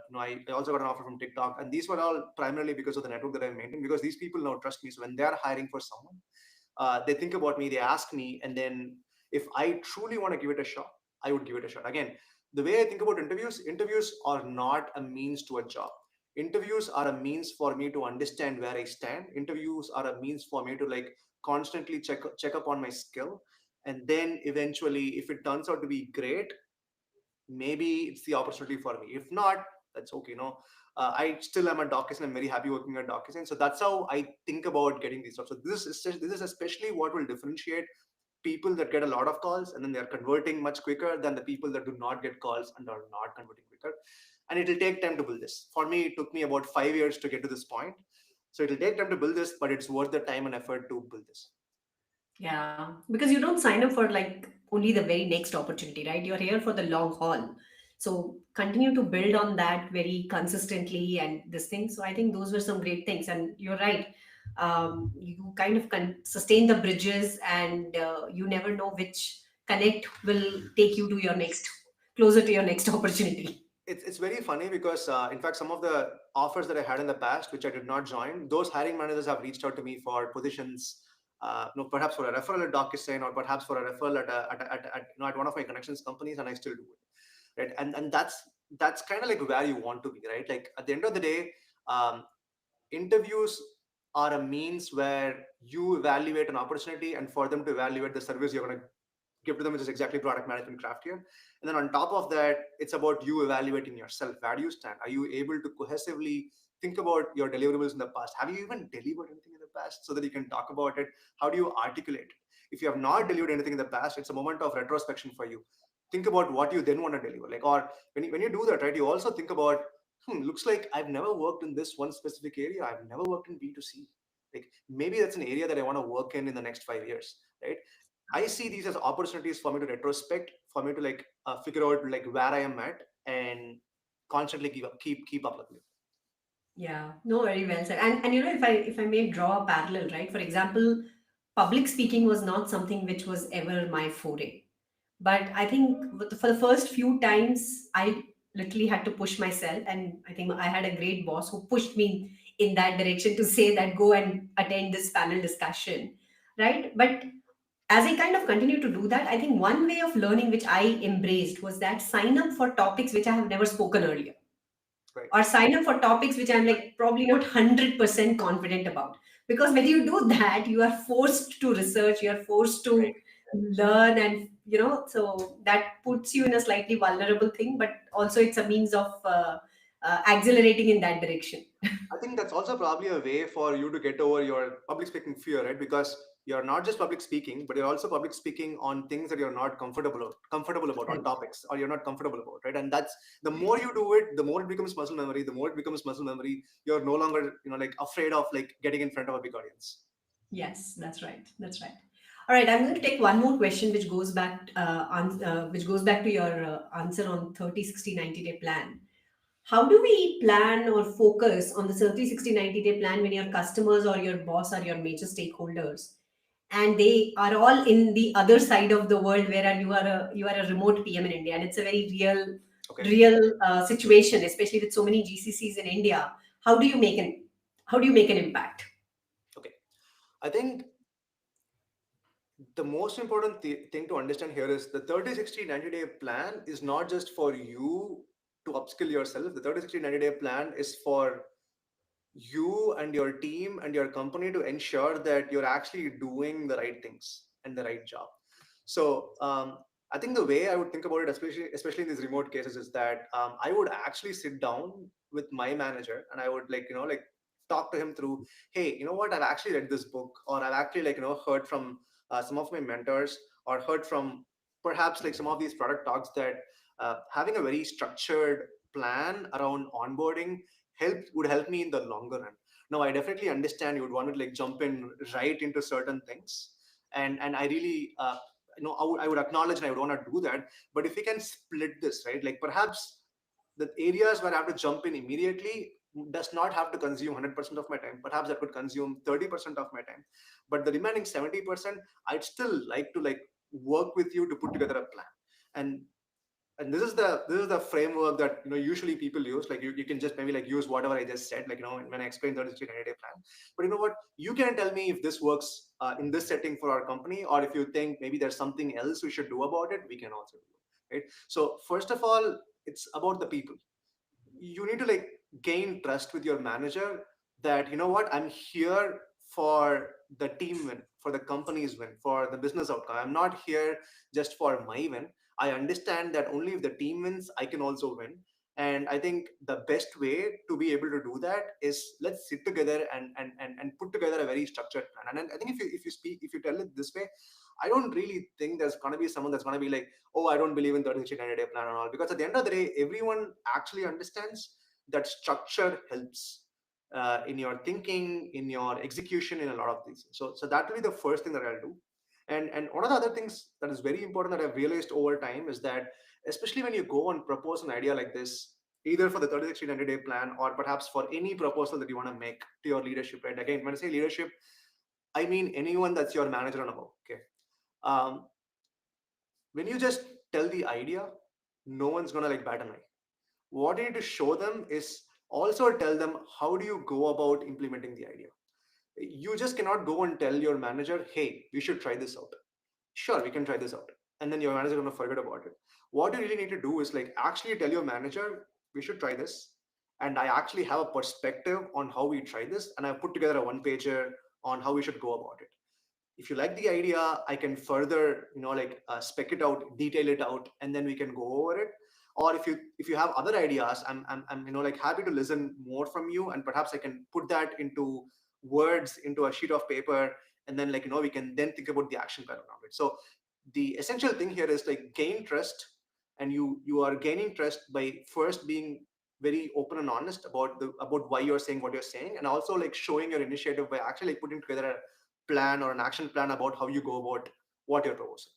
also got an offer from TikTok, and these were all primarily because of the network that I maintained. Because these people now trust me, so when they are hiring for someone, they think about me, they ask me, and then if I truly want to give it a shot, I would give it a shot. Again, the way I think about interviews are not a means to a job. Interviews are a means for me to understand where I stand. Interviews are a means for me to like constantly check up on my skill, and then eventually, if it turns out to be great, maybe it's the opportunity for me. If not, that's okay. I still am a DocuSign. I'm very happy working at DocuSign. So that's how I think about getting these jobs. So this is especially what will differentiate people that get a lot of calls and then they're converting much quicker than the people that do not get calls and are not converting quicker. And it will take time to build this. For me, it took me about 5 years to get to this point. So it will take time to build this, but it's worth the time and effort to build this. Yeah, because you don't sign up for like only the very next opportunity, right? You're here for the long haul. So continue to build on that very consistently and this thing. So I think those were some great things. And you're right. You kind of sustain the bridges, and you never know which connect will take you to your next, closer to your next opportunity. It's very funny because in fact some of the offers that I had in the past which I did not join, those hiring managers have reached out to me for positions, perhaps for a referral at DocuSign or perhaps for a referral at one of my connections companies, and I still do it, right? And that's kind of like where you want to be, right? Like at the end of the day, um, interviews are a means where you evaluate an opportunity and for them to evaluate the service you're going to give to them, which is exactly product management craft here. And then on top of that, it's about you evaluating yourself. Where do you stand? Are you able to cohesively think about your deliverables in the past? Have you even delivered anything in the past so that you can talk about it? How do you articulate it? If you have not delivered anything in the past, it's a moment of retrospection for you. Think about what you then want to deliver. Like, or when you do that, right, you also think about, looks like I've never worked in this one specific area. I've never worked in B2C. Like maybe that's an area that I want to work in the next 5 years, right? I see these as opportunities for me to retrospect, for me to like figure out like where I am at and constantly keep up with it. Yeah, no, very well said. And if I may draw a parallel, right? For example, public speaking was not something which was ever my foray. But I think for the first few times, I literally had to push myself, and I think I had a great boss who pushed me in that direction to say that go and attend this panel discussion, right? But as I kind of continue to do that, I think one way of learning which I embraced was that sign up for topics which I have never spoken earlier, Right, or sign up for topics which I'm like probably not 100% confident about. Because when you do that, you are forced to research, you are forced right. to learn, and so that puts you in a slightly vulnerable thing, but also it's a means of accelerating in that direction. I think that's also probably a way for you to get over your public speaking fear, right? Because you're not just public speaking, but you're also public speaking on things that you're not comfortable about, on Correct. topics or you're not comfortable about, right? And that's the more you do it, the more it becomes muscle memory. The more it becomes muscle memory, you're no longer, like afraid of like getting in front of a big audience. Yes, that's right. That's right. All right, I'm going to take one more question, which goes back to your answer on 30, 60, 90-day plan. How do we plan or focus on the 30, 60, 90-day plan when your customers or your boss are your major stakeholders, and they are all in the other side of the world, where you are a remote PM in India, and it's a very Okay. real situation, especially with so many GCCs in India. How do you make an how do you make an impact? Okay. I think the most important thing to understand here is the 30, 60, 90-day plan is not just for you to upskill yourself. The 30, 60, 90-day plan is for you and your team and your company to ensure that you're actually doing the right things and the right job. So I think the way I would think about it, especially in these remote cases, is that I would actually sit down with my manager and I would like talk to him through, hey, you know what, I've actually read this book, or I've actually heard from some of my mentors, or heard from perhaps like some of these product talks that having a very structured plan around onboarding would help me in the longer run. Now, I definitely understand you would want to like jump in right into certain things, and I really I would acknowledge and I would want to do that. But if we can split this, right, like perhaps the areas where I have to jump in immediately does not have to consume 100% of my time. Perhaps that could consume 30% of my time, but the remaining 70%, I'd still like to like work with you to put together a plan. And this is the framework that usually people use. Like you can just maybe like use whatever I just said, like when I explained 30 day plan. But you know what, you can tell me if this works in this setting for our company, or if you think maybe there's something else we should do about it, we can also do it, right? So first of all, it's about the people. You need to like gain trust with your manager that, you know what, I'm here for the team win, for the company's win, for the business outcome. I'm not here just for my win. I understand that only if the team wins, I can also win. And I think the best way to be able to do that is, let's sit together and put together a very structured plan. And I think if you tell it this way, I don't really think there's going to be someone that's going to be like, oh, I don't believe in 30, 60, 90-day plan and all. Because at the end of the day, everyone actually understands that structure helps in your thinking, in your execution, in a lot of things. So that will be the first thing that I'll do. And one of the other things that is very important that I've realized over time is that, especially when you go and propose an idea like this, either for the 30, 60, 90-day plan, or perhaps for any proposal that you want to make to your leadership, right? Again, when I say leadership, I mean anyone that's your manager and above. Okay. um, when you just tell the idea, no one's gonna like bat an eye. What you need to show them is also tell them how do you go about implementing the idea. You just cannot go and tell your manager, hey, we should try this out. Sure, we can try this out. And then your manager is gonna forget about it. What you really need to do is like actually tell your manager, we should try this. And I actually have a perspective on how we try this, and I've put together a one pager on how we should go about it. If you like the idea, I can further spec it out, detail it out, and then we can go over it. Or if you have other ideas, I'm like happy to listen more from you, and perhaps I can put that into words, into a sheet of paper, and then we can then think about the action plan around it. So the essential thing here is like gain trust. And you are gaining trust by first being very open and honest about why you're saying what you're saying, and also like showing your initiative by actually like putting together a plan or an action plan about how you go about what you're proposing.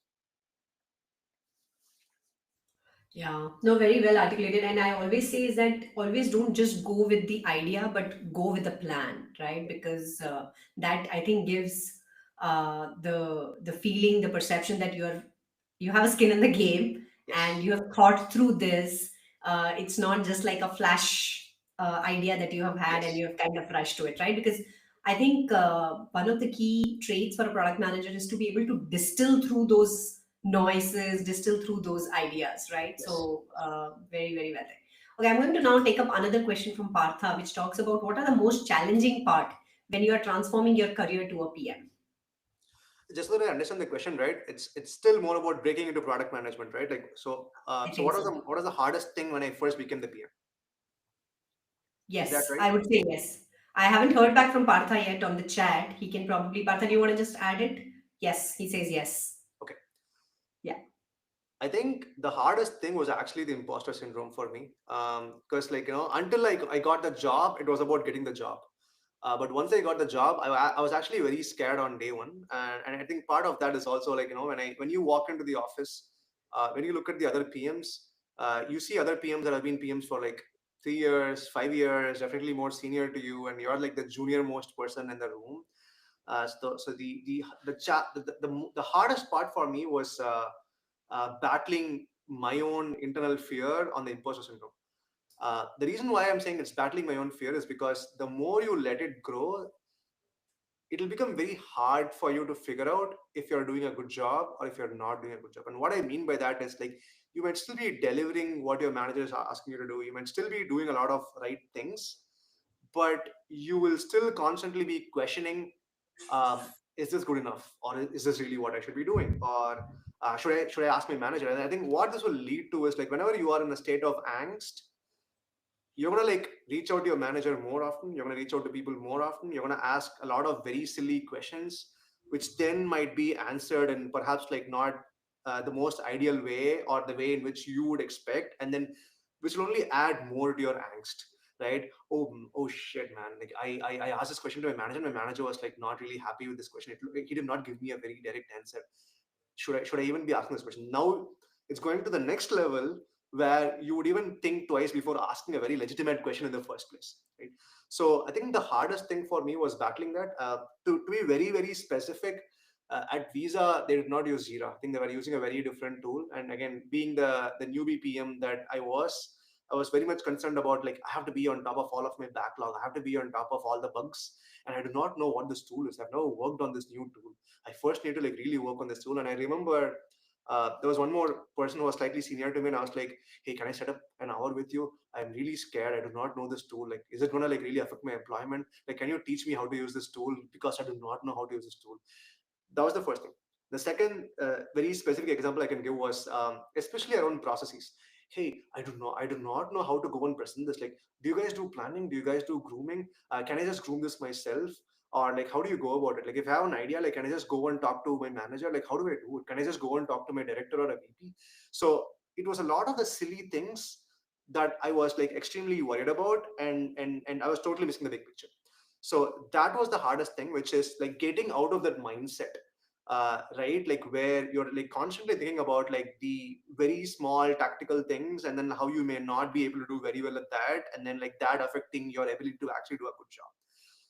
Yeah, no, very well articulated. And I always say is that always don't just go with the idea, but go with the plan, right? Because that I think gives the feeling, the perception that you have a skin in the game and Yes. you have thought through this. It's not just like a flash idea that you have had and Yes. you have kind of rushed to it, right? Because I think one of the key traits for a product manager is to be able to distill through those noises, distill through those ideas, right? Yes. So, very, very well. Okay, I'm going to now take up another question from Partha, which talks about what are the most challenging part when you are transforming your career to a PM. Just so that I understand the question, right, it's still more about breaking into product management, right? Like so I so think what was so. the hardest thing when I first became the PM? Is that Yes, right? I would say yes. I haven't heard back from Partha yet on the chat. He can probably, Partha, do you want to just add it? Yes, he says yes. Okay. Yeah. I think the hardest thing was actually the imposter syndrome for me. Because until like I got the job, it was about getting the job. But once I got the job, I was actually very scared on day one, and I think part of that is also like when you walk into the office, when you look at the other PMs, you see other PMs that have been PMs for like 3 years, 5 years, definitely more senior to you, and you're like the junior most person in the room. So the hardest part for me was battling my own internal fear on the imposter syndrome. The reason why I'm saying it's battling my own fear is because the more you let it grow, it'll become very hard for you to figure out if you're doing a good job or if you're not doing a good job. And what I mean by that is like you might still be delivering what your manager is asking you to do. You might still be doing a lot of right things, but you will still constantly be questioning, is this good enough, or is this really what I should be doing, or should I ask my manager? And I think what this will lead to is like whenever you are in a state of angst, you're gonna like reach out to your manager more often, you're gonna reach out to people more often, you're gonna ask a lot of very silly questions, which then might be answered in perhaps like not the most ideal way or the way in which you would expect, and then which will only add more to your angst, right? Oh shit, man, like I asked this question to my manager, my manager was like not really happy with this question. He did not give me a very direct answer. Should I even be asking this question? Now it's going to the next level where you would even think twice before asking a very legitimate question in the first place, right? So I think the hardest thing for me was battling that. To be very very specific, at Visa they did not use Jira. I think they were using a very different tool. And again, being the newbie PM that I was very much concerned about like I have to be on top of all of my backlog. I have to be on top of all the bugs, and I do not know what this tool is. I've never worked on this new tool. I first need to like really work on this tool. And I remember there was one more person who was slightly senior to me, and I was like, "Hey, can I set up an hour with you? I'm really scared. I do not know this tool. Like, is it gonna like really affect my employment? Like, can you teach me how to use this tool because I do not know how to use this tool?" That was the first thing. The second very specific example I can give was especially around processes. Hey, I do not know how to go and present this. Like, do you guys do planning? Do you guys do grooming? Can I just groom this myself? Or like, how do you go about it? Like, if I have an idea, like, can I just go and talk to my manager? Like, how do I do it? Can I just go and talk to my director or a VP? So it was a lot of the silly things that I was like extremely worried about, and I was totally missing the big picture. So that was the hardest thing, which is like getting out of that mindset, right? Like where you're like constantly thinking about like the very small tactical things, and then how you may not be able to do very well at that, and then like that affecting your ability to actually do a good job.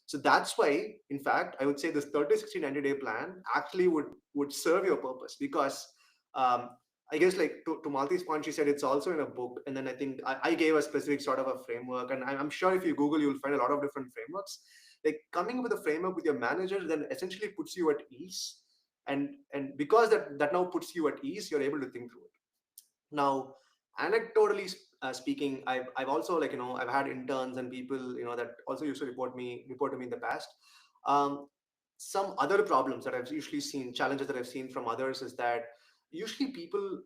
So that's why, in fact, I would say this 30, 60, 90-day plan actually would serve your purpose, because um, I guess like to Malti's point, she said it's also in a book. And then I think I gave a specific sort of a framework. And I'm sure if you Google, you'll find a lot of different frameworks. Like coming up with a framework with your manager then essentially puts you at ease. And because that now puts you at ease, you're able to think through it. Now, anecdotally speaking, I've also like I've had interns and people that also used to report to me in the past. Um, some other problems that I've usually seen, challenges that I've seen from others, is that usually people,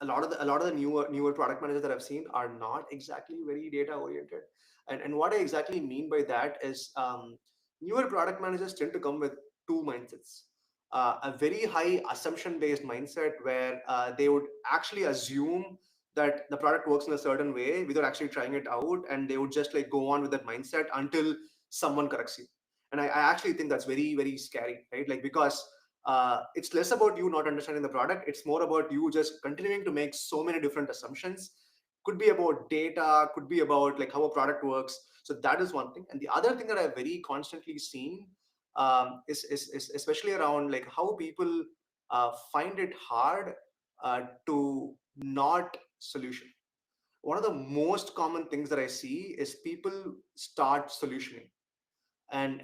a lot of the newer product managers that I've seen are not exactly very data oriented. And what I exactly mean by that is newer product managers tend to come with two mindsets. A very high assumption based mindset where they would actually assume that the product works in a certain way without actually trying it out, and they would just like go on with that mindset until someone corrects you. And I actually think that's very very scary, right? Like because it's less about you not understanding the product, it's more about you just continuing to make so many different assumptions. Could be about data, could be about like how a product works. So that is one thing. And the other thing that I've very constantly seen is especially around like how people find it hard to not solution. One of the most common things that I see is people start solutioning, and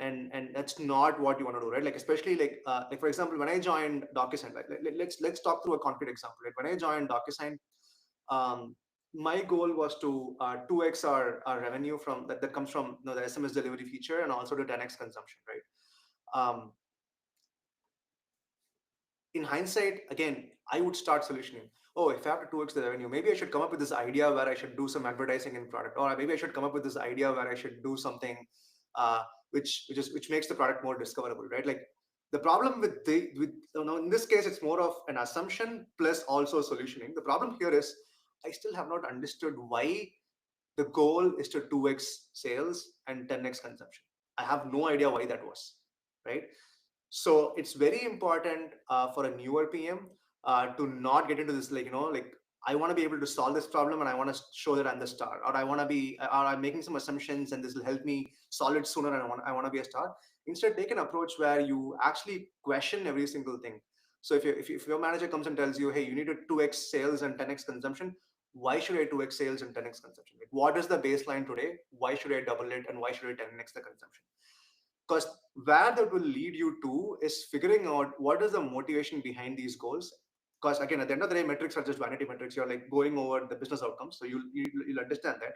that's not what you want to do, right? Like especially like for example, when I joined DocuSign, let's talk through a concrete example, right? When I joined DocuSign, um, my goal was to 2x our revenue from that comes from the SMS delivery feature, and also to 10x consumption, right? um, in hindsight, again, I would start solutioning. Oh, if I have to 2x the revenue, maybe I should come up with this idea where I should do some advertising in product, or maybe I should come up with this idea where I should do something uh, which makes the product more discoverable, right? Like the problem with in this case, it's more of an assumption plus also solutioning. The problem here is I still have not understood why the goal is to 2x sales and 10x consumption. I have no idea why that was, right? So it's very important for a newer PM to not get into this, like, like I want to be able to solve this problem and I want to show that I'm the star, or I want to be, or I'm making some assumptions and this will help me solve it sooner and I want to be a star. Instead, take an approach where you actually question every single thing. So if your manager comes and tells you, hey, you need to 2x sales and 10x consumption, why should I 2x sales and 10x consumption? Like, what is the baseline today? Why should I double it and why should I 10x the consumption? Because where that will lead you to is figuring out what is the motivation behind these goals. Because again, at the end of the day, metrics are just vanity metrics. You're like going over the business outcomes, so you'll understand that,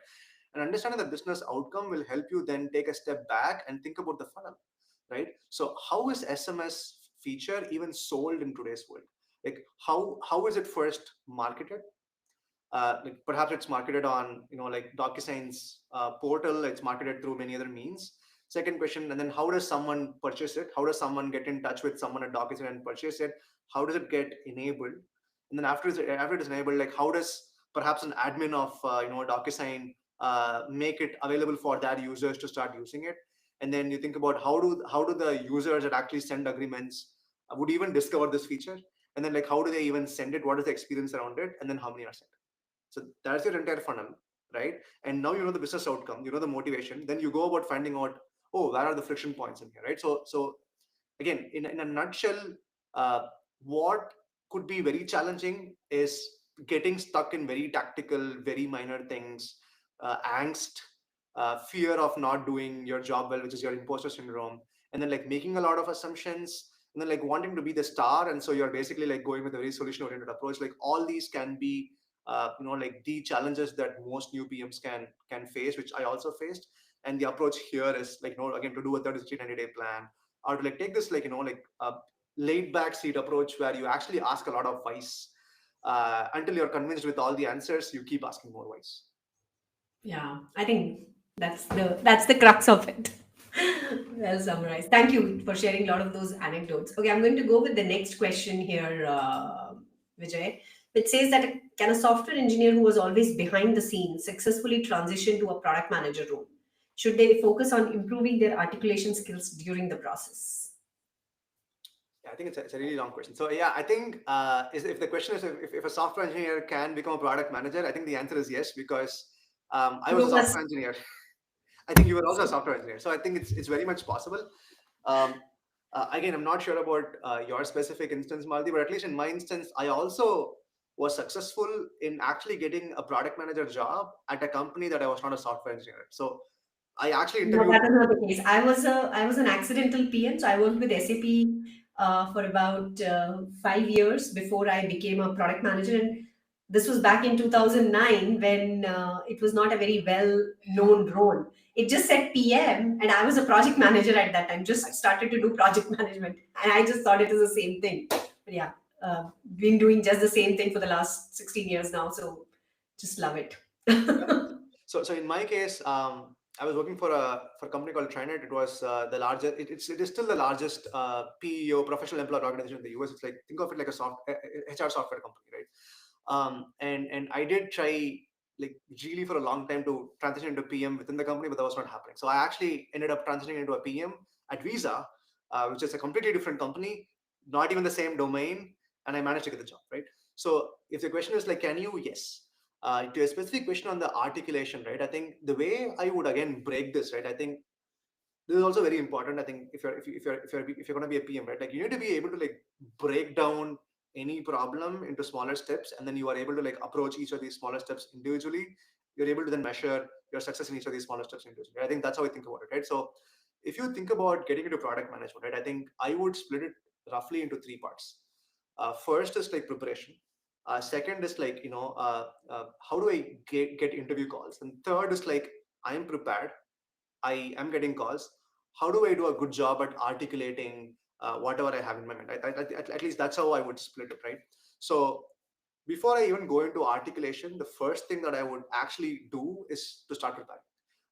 and understanding the business outcome will help you then take a step back and think about the funnel, right? So how is SMS feature even sold in today's world? Like how is it first marketed? Like perhaps it's marketed on, like DocuSign's portal. It's marketed through many other means. Second question, and then how does someone purchase it? How does someone get in touch with someone at DocuSign and purchase it? How does it get enabled? And then after it is enabled, like how does perhaps an admin of DocuSign make it available for their users to start using it? And then you think about how do the users that actually send agreements would even discover this feature? And then like how do they even send it? What is the experience around it? And then how many are sent? So that's your entire funnel, right? And now you know the business outcome, you know the motivation. Then you go about finding out, oh, where are the friction points in here, right? So again, in a nutshell, uh, what could be very challenging is getting stuck in very tactical, very minor things, angst, fear of not doing your job well, which is your imposter syndrome, and then like making a lot of assumptions, and then like wanting to be the star, and so you're basically like going with a very solution oriented approach. Like all these can be like the challenges that most new PMs can face, which I also faced. And the approach here is like, again, to do a 30, 60, 90-day plan, or to like take this like, like a laid back seat approach where you actually ask a lot of whys until you're convinced with all the answers. You keep asking more whys. Yeah, I think that's the crux of it. Well summarized. Thank you for sharing a lot of those anecdotes. Okay, I'm going to go with the next question here, Vijay. It says that can a software engineer who was always behind the scenes successfully transition to a product manager role? Should they focus on improving their articulation skills during the process? Yeah, I think it's a really long question. So yeah, I think if the question is if a software engineer can become a product manager, I think the answer is yes, because I was a No, software engineer. I think you were also a software engineer, so I think it's very much possible. Um, Again, I'm not sure about your specific instance, Maldi, but at least in my instance, I also was successful in actually getting a product manager job at a company that I was not a software engineer. So I actually no, interviewed. that is not the case. I was an accidental PM, so I worked with SAP for about 5 years before I became a product manager. And this was back in 2009 when it was not a very well known role. It just said PM, and I was a project manager at that time. Just started to do project management, and I just thought it was the same thing. But yeah, been doing just the same thing for the last 16 years now. So just love it. So in my case, I was working for a company called Trinet. It was the largest. It is still the largest PEO, professional employer organization in the US. It's like, think of it like a HR software company, right? And I did try like really for a long time to transition into PM within the company, but that was not happening. So I actually ended up transitioning into a PM at Visa, which is a completely different company, not even the same domain, and I managed to get the job, right? So if the question is like, can you? Yes. To a specific question on the articulation, right? I think the way I would again break this, right? I think this is also very important. I think if you're going to be a PM, right, like you need to be able to like break down any problem into smaller steps, and then you are able to like approach each of these smaller steps individually. You're able to then measure your success in each of these smaller steps individually. I think that's how I think about it, right? So if you think about getting into product management, right, I think I would split it roughly into three parts. First is like preparation. Second is like, how do I get interview calls? And third is like, I am prepared, I am getting calls. How do I do a good job at articulating whatever I have in my mind? At least that's how I would split it, right? So before I even go into articulation, the first thing that I would actually do is to start preparing.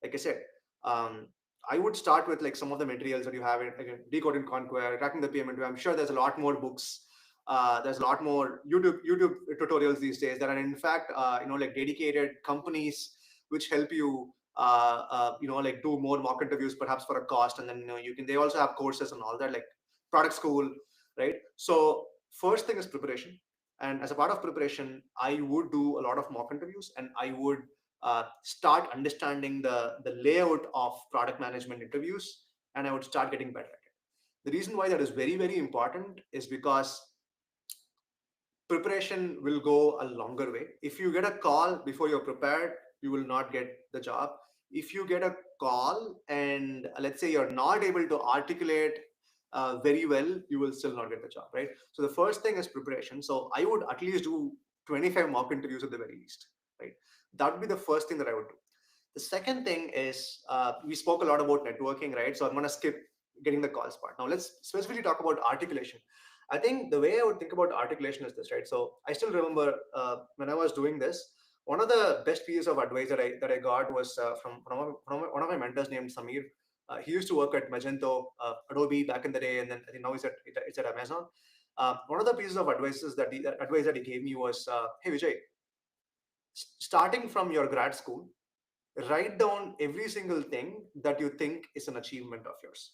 Like I said, um, I would start with like some of the materials that you have in again, Decoding Conquer, Cracking the Payment Way. I'm sure there's a lot more books. There's a lot more YouTube tutorials these days that are in fact like dedicated companies which help you like do more mock interviews perhaps for a cost, and then you can, they also have courses and all that, like product school, right? So first thing is preparation, and as a part of preparation I would do a lot of mock interviews, and I would start understanding the layout of product management interviews, and I would start getting better at it. The reason why that is very very important is because preparation will go a longer way. If you get a call before you're prepared, you will not get the job. If you get a call and let's say you're not able to articulate very well, you will still not get the job, right? So the first thing is preparation. So I would at least do 25 mock interviews at the very least, right? That would be the first thing that I would do. The second thing is we spoke a lot about networking, right? So I'm going to skip getting the calls part. Now let's specifically talk about articulation. I think the way I would think about articulation is this, right? So I still remember when I was doing this, one of the best pieces of advice that I got was from one of my mentors named Samir. He used to work at Magento, Adobe back in the day, and then I think now he's at Amazon. One of the pieces of advice that he gave me was, hey Vijay, starting from your grad school, write down every single thing that you think is an achievement of yours.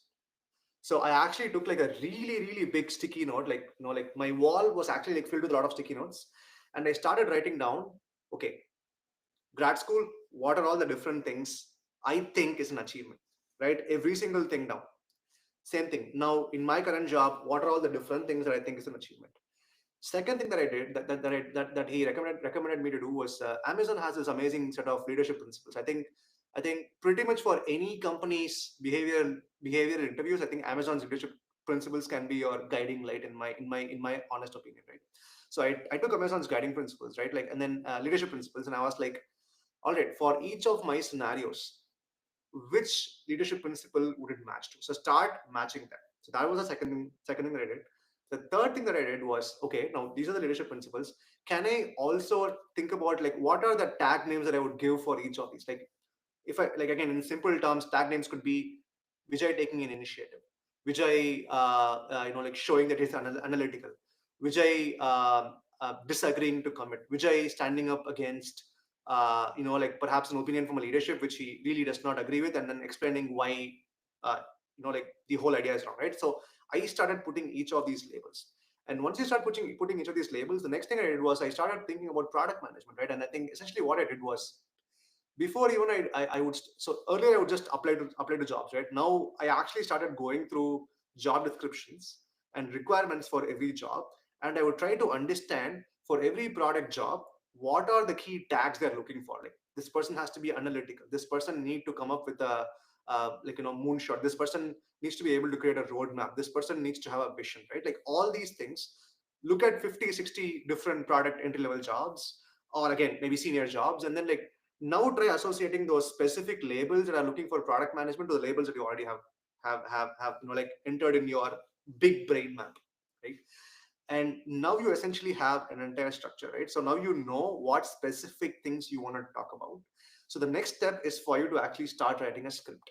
So I actually took like a really really big sticky note, like like my wall was actually like filled with a lot of sticky notes, and I started writing down, okay, grad school, what are all the different things I think is an achievement, right? Every single thing down. Same thing now in my current job, what are all the different things that I think is an achievement. Second thing that I did that he recommended me to do was, Amazon has this amazing set of leadership principles. I think pretty much for any company's behavioral interviews, I think Amazon's leadership principles can be your guiding light in my honest opinion, right? So I took Amazon's guiding principles, right? Like, and then leadership principles, and I was like, all right, for each of my scenarios, which leadership principle would it match to? So start matching that. So that was the second thing that I did. The third thing that I did was, okay, now these are the leadership principles. Can I also think about like what are the tag names that I would give for each of these? Like if I, like, again, in simple terms, tag names could be Vijay taking an initiative, Vijay like showing that he's analytical, Vijay disagreeing to commit, Vijay standing up against like perhaps an opinion from a leadership which he really does not agree with, and then explaining why uh, like the whole idea is wrong, right? So I started putting each of these labels. And once you start putting each of these labels, the next thing I did was I started thinking about product management, right? And I think essentially what I did was, before even I would, so earlier I would just apply to jobs, right? Now I actually started going through job descriptions and requirements for every job, and I would try to understand for every product job what are the key tags they're looking for. Like, this person has to be analytical, this person need to come up with a moonshot, this person needs to be able to create a roadmap, this person needs to have a vision, right? Like all these things, look at 50, 60 different product entry level jobs, or again maybe senior jobs, and then like now try associating those specific labels that are looking for product management to the labels that you already have like entered in your big brain map, right? And now you essentially have an entire structure, right? So now you know what specific things you want to talk about. So the next step is for you to actually start writing a script.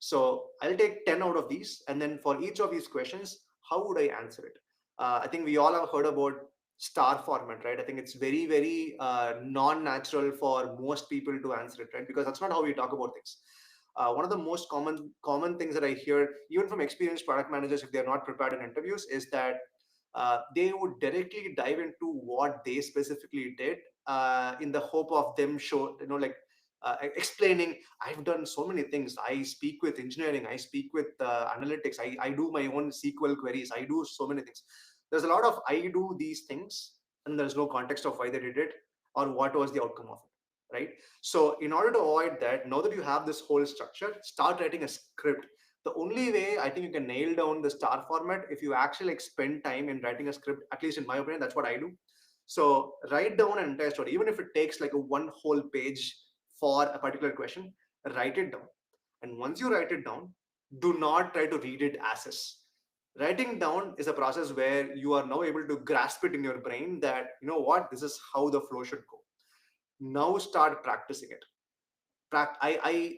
So I'll take 10 out of these, and then for each of these questions, how would I answer it? I think we all have heard about star format, right? I think it's very, very non-natural for most people to answer it, right? Because that's not how we talk about things. One of the most common things that I hear, even from experienced product managers, if they're not prepared in interviews, is that they would directly dive into what they specifically did, in the hope of them show, like explaining, I've done so many things, I speak with engineering, I speak with analytics, I do my own SQL queries, I do so many things. There's a lot of I do these things, and there's no context of why they did it or what was the outcome of it, right? So in order to avoid that, now that you have this whole structure, start writing a script. The only way I think you can nail down the star format, if you actually like spend time in writing a script, at least in my opinion, that's what I do. So write down an entire story, even if it takes like a one whole page for a particular question, write it down. And once you write it down, do not try to read it as is. Writing down is a process where you are now able to grasp it in your brain that, you know what, this is how the flow should go. Now start practicing it. I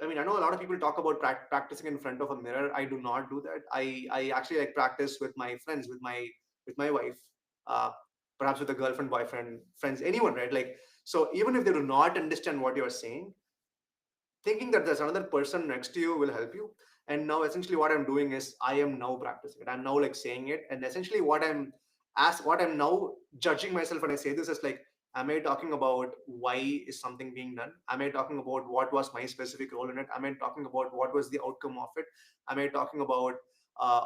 mean, I know a lot of people talk about practicing in front of a mirror. I do not do that. I actually like practice with my friends, with my wife, uh, perhaps with a girlfriend, boyfriend, friends, anyone, right? Like, so even if they do not understand what you're saying, thinking that there's another person next to you will help you. And now essentially what I'm doing is I am now practicing it. I'm now like saying it, and essentially what I'm now judging myself when I say this is like, am I talking about why is something being done? Am I talking about what was my specific role in it? Am I talking about what was the outcome of it? Am I talking about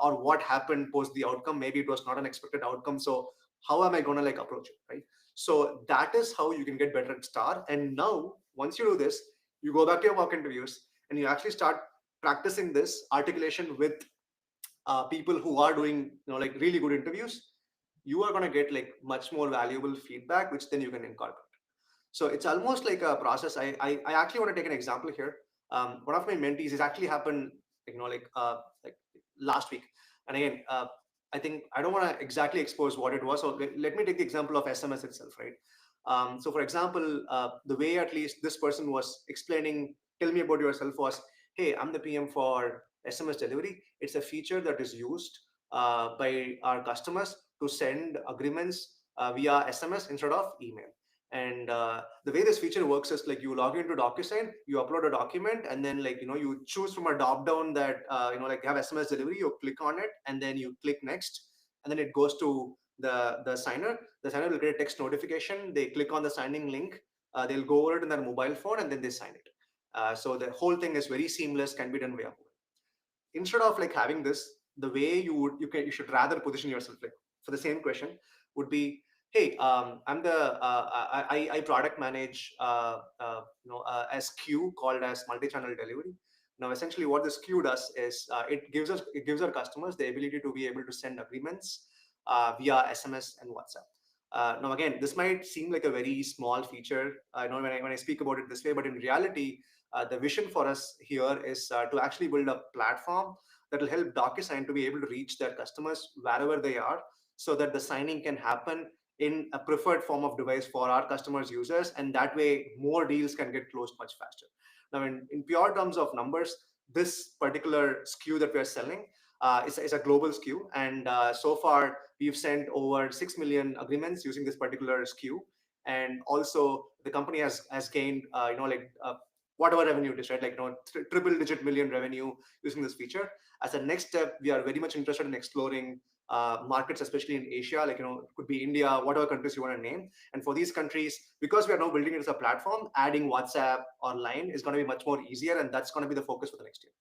or what happened post the outcome? Maybe it was not an expected outcome, so how am I going to like approach it, right? So that is how you can get better at star. And now once you do this, you go back to your mock interviews and you actually start practicing this articulation with people who are doing, like really good interviews. You are going to get like much more valuable feedback, which then you can incorporate. So it's almost like a process. I actually want to take an example here. One of my mentees, has actually happened, like last week. And again, I think I don't want to exactly expose what it was. So let me take the example of SMS itself, right? So for example, the way at least this person was explaining, tell me about yourself, was, hey, I'm the PM for SMS delivery. It's a feature that is used by our customers to send agreements via SMS instead of email. And the way this feature works is like you log into DocuSign, you upload a document, and then like you choose from a drop down that like have SMS delivery. You click on it, and then you click next, and then it goes to the signer. The signer will get a text notification. They click on the signing link. They'll go over it in their mobile phone, and then they sign it. So the whole thing is very seamless, can be done via mobile. Instead of like having this, the way you should rather position yourself like for the same question would be, hey, I'm the I product manage a SKU called as multi-channel delivery. Now essentially what this SKU does is it gives our customers the ability to be able to send agreements via SMS and WhatsApp. Now again, this might seem like a very small feature, when I speak about it this way, but in reality, the vision for us here is to actually build a platform that will help DocuSign to be able to reach their customers wherever they are, so that the signing can happen in a preferred form of device for our customers' users, and that way more deals can get closed much faster. Now, in pure terms of numbers, this particular SKU that we are selling is a global SKU, and so far we've sent over 6 million agreements using this particular SKU. And also the company has gained whatever revenue it is, right? Like triple digit million revenue using this feature. As a next step, we are very much interested in exploring markets, especially in Asia, like it could be India, whatever countries you want to name. And for these countries, because we are now building it as a platform, adding WhatsApp or Line is going to be much more easier, and that's going to be the focus for the next year.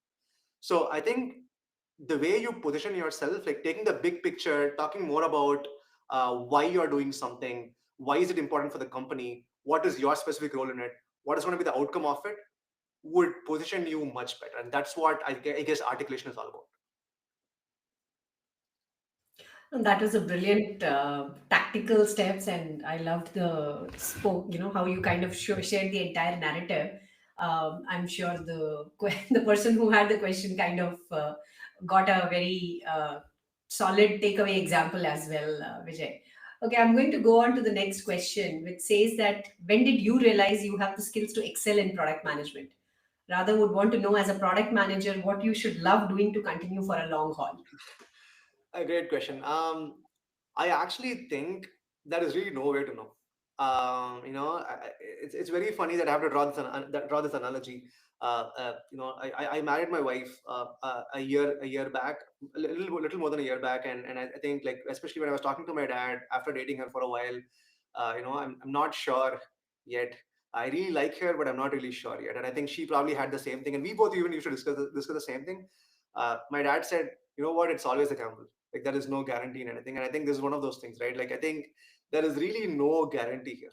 So I think the way you position yourself, like taking the big picture, talking more about why you're doing something, why is it important for the company, what is your specific role in it, what is going to be the outcome of it, would position you much better. And that's what I guess articulation is all about. And that was a brilliant tactical steps, and I loved the spoke. You know how you kind of shared the entire narrative. I'm sure the person who had the question kind of got a very solid takeaway example as well, Vijay. Okay, I'm going to go on to the next question, which says that when did you realize you have the skills to excel in product management? Rather, would want to know as a product manager what you should love doing to continue for a long haul. A great question. I actually think there is really no way to know. It's very funny that I have to draw this analogy. I married my wife a year back, a little more than a year back, and I think like especially when I was talking to my dad after dating her for a while, I'm not sure yet. I really like her, but I'm not really sure yet. And I think she probably had the same thing, and we both even used to discuss the same thing. My dad said, you know what, it's always a gamble. Like there is no guarantee in anything, and I think this is one of those things, right? Like I think there is really no guarantee here,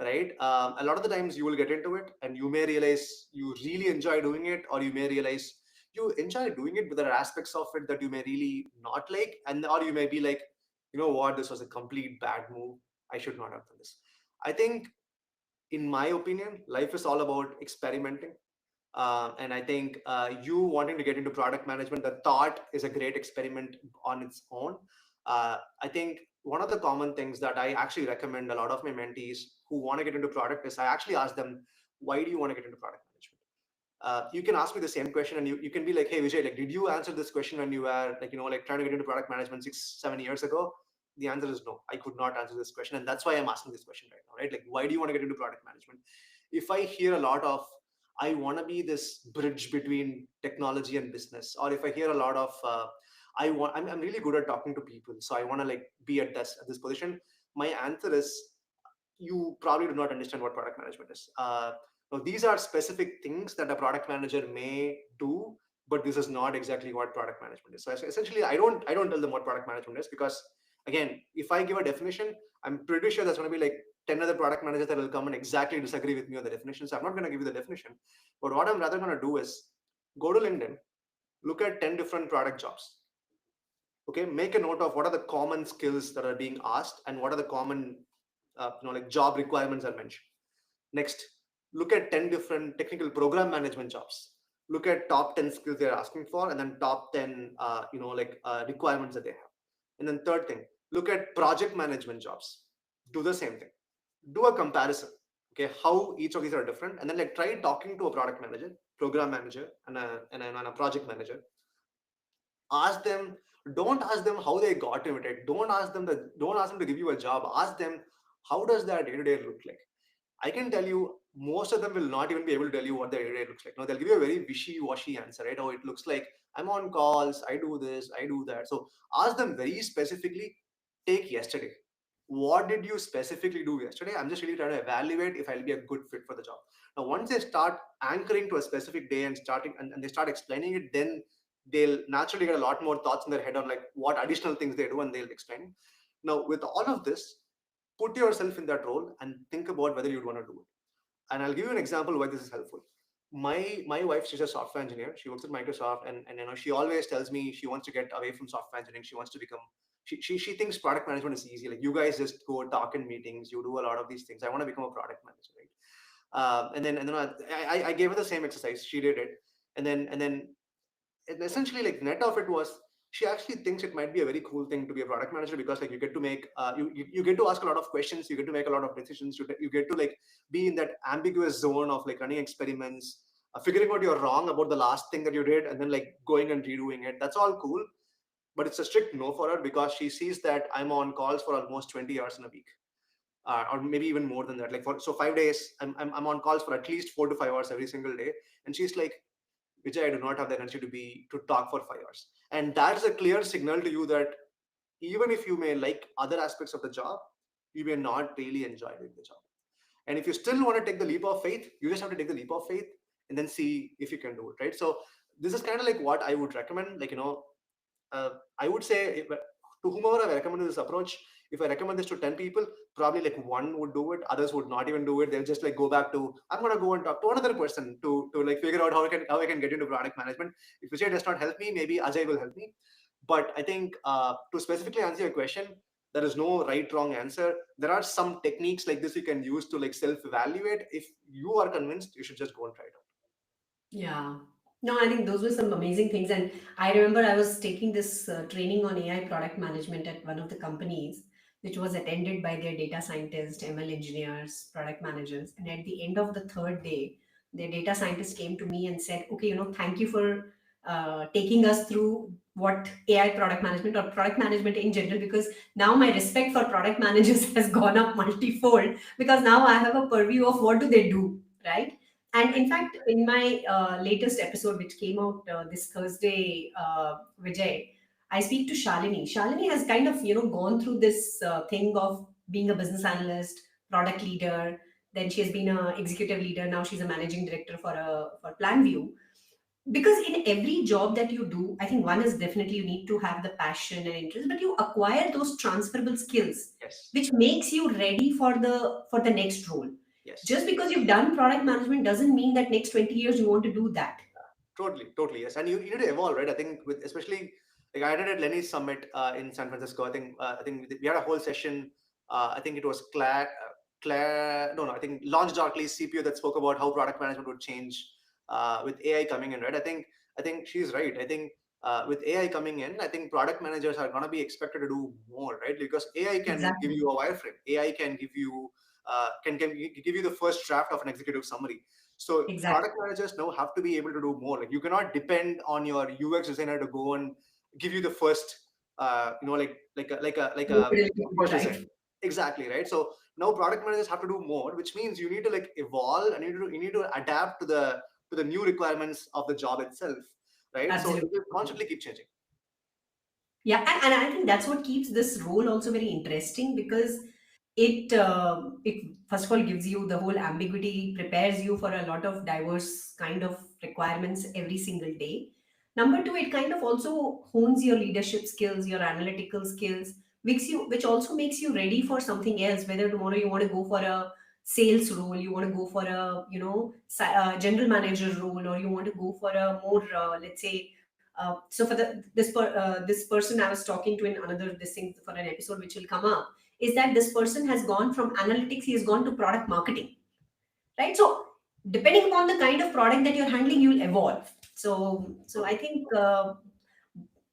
right? A lot of the times you will get into it and you may realize you really enjoy doing it, or you may realize you enjoy doing it, but there are aspects of it that you may really not like, and or you may be like, you know what, this was a complete bad move. I should not have done this. I think, in my opinion, life is all about experimenting. And I think you wanting to get into product management, the thought is a great experiment on its own. I think one of the common things that I actually recommend a lot of my mentees who want to get into product is I actually ask them, why do you want to get into product management? You can ask me the same question, and you can be like, hey Vijay, like, did you answer this question when you were like, like trying to get into product management 6 7 years ago? The answer is no, I could not answer this question, and that's why I'm asking this question right now, right? Like, why do you want to get into product management? If I hear a lot of, I want to be this bridge between technology and business, or if I hear a lot of I'm really good at talking to people, so I want to like be at this position, my answer is, you probably do not understand what product management is. Now, these are specific things that a product manager may do, but this is not exactly what product management is. So essentially, I don't tell them what product management is, because again, if I give a definition, I'm pretty sure there's going to be like 10 other product managers that will come and exactly disagree with me on the definition. So I'm not going to give you the definition. But what I'm rather going to do is go to LinkedIn, look at 10 different product jobs. Okay, make a note of what are the common skills that are being asked and what are the common like job requirements are mentioned. Next, look at 10 different technical program management jobs. Look at top 10 skills they're asking for, and then top 10 requirements that they have. And then third thing, look at project management jobs. Do the same thing. Do a comparison. Okay, how each of these are different, and then like try talking to a product manager, program manager, and a project manager. Ask them, don't ask them how they got invited, don't ask them to give you a job. Ask them, how does their day-to-day look like? I can tell you, most of them will not even be able to tell you what their day-to-day looks like. No, they'll give you a very wishy-washy answer, right? Oh, it looks like I'm on calls, I do this, I do that. So ask them very specifically. Take yesterday, what did you specifically do yesterday? I'm just really trying to evaluate if I'll be a good fit for the job. Now, once they start anchoring to a specific day and and they start explaining it, then they'll naturally get a lot more thoughts in their head on like what additional things they do, and they'll explain. Now, with all of this, put yourself in that role and think about whether you'd want to do it. And I'll give you an example why this is helpful. My wife, she's a software engineer. She works at Microsoft, and she always tells me she wants to get away from software engineering. She wants to become, she thinks product management is easy. Like, you guys just go talk in meetings, you do a lot of these things. I want to become a product manager, right? And then I gave her the same exercise. She did it, and essentially, like, net of it was, she actually thinks it might be a very cool thing to be a product manager, because like you get to make you get to ask a lot of questions, you get to make a lot of decisions, you get to like be in that ambiguous zone of like running experiments, figuring out you're wrong about the last thing that you did, and then like going and redoing it. That's all cool, but it's a strict no for her, because she sees that I'm on calls for almost 20 hours in a week, or maybe even more than that. Like, for so 5 days, I'm on calls for at least 4 to 5 hours every single day, and she's like, Vijay, I do not have the energy to talk for 5 hours. And that's a clear signal to you that even if you may like other aspects of the job, you may not really enjoy doing the job. And if you still want to take the leap of faith, you just have to take the leap of faith and then see if you can do it, right? So this is kind of like what I would recommend. Like, I would say, to whomever I recommend this approach, if I recommend this to 10 people, probably like one would do it, others would not even do it. They'll just like go back to, I'm gonna go and talk to another person to like figure out how I can get into product management. If Vijay does not help me, maybe Ajay will help me. But I think to specifically answer your question, there is no right wrong answer. There are some techniques like this you can use to like self evaluate. If you are convinced, you should just go and try it out. Yeah. No, I think those were some amazing things. And I remember I was taking this training on AI product management at one of the companies, which was attended by their data scientists, ML engineers, product managers. And at the end of the third day, their data scientist came to me and said, okay, thank you for taking us through what AI product management or product management in general, because now my respect for product managers has gone up multifold, because now I have a purview of what do they do, right? And Right. in fact, in my latest episode, which came out this Thursday, Vijay, I speak to Shalini. Shalini has kind of, gone through this thing of being a business analyst, product leader. Then she has been a executive leader. Now she's a managing director for PlanView. Because in every job that you do, I think one is definitely you need to have the passion and interest, but you acquire those transferable skills, Yes. which makes you ready for the next role. Yes. Just because you've done product management doesn't mean that next 20 years you want to do that. Totally, totally, yes. And you need to evolve, right? I think with, especially like, I did at Lenny's Summit in San Francisco. I think we had a whole session. I think it was Claire, no, I think Launch Darkly's CPO that spoke about how product management would change. with AI coming in, right? I think she's right. I think with AI coming in, I think product managers are going to be expected to do more, right? Because AI can give Exactly. you a wireframe. AI can give you give you the first draft of an executive summary. So Exactly. product managers now have to be able to do more. Like you cannot depend on your UX designer to go and give you the first, like a Fidelity first design. prototype. Exactly, right. So now product managers have to do more, which means you need to like evolve and you need to adapt to the new requirements of the job itself, right? So it will Absolutely. constantly keep changing. Yeah, and I think that's what keeps this role also very interesting, because it first of all gives you the whole ambiguity, prepares you for a lot of diverse kind of requirements every single day. Number two, it kind of also hones your leadership skills, your analytical skills, which also makes you ready for something else. Whether tomorrow you want to go for a sales role, you want to go for a general manager role, or you want to go for a more let's say so for this person I was talking to in another this thing for an episode which will come up, is that this person has gone from analytics, he has gone to product marketing, right? So depending upon the kind of product that you're handling, you'll evolve. So Totally.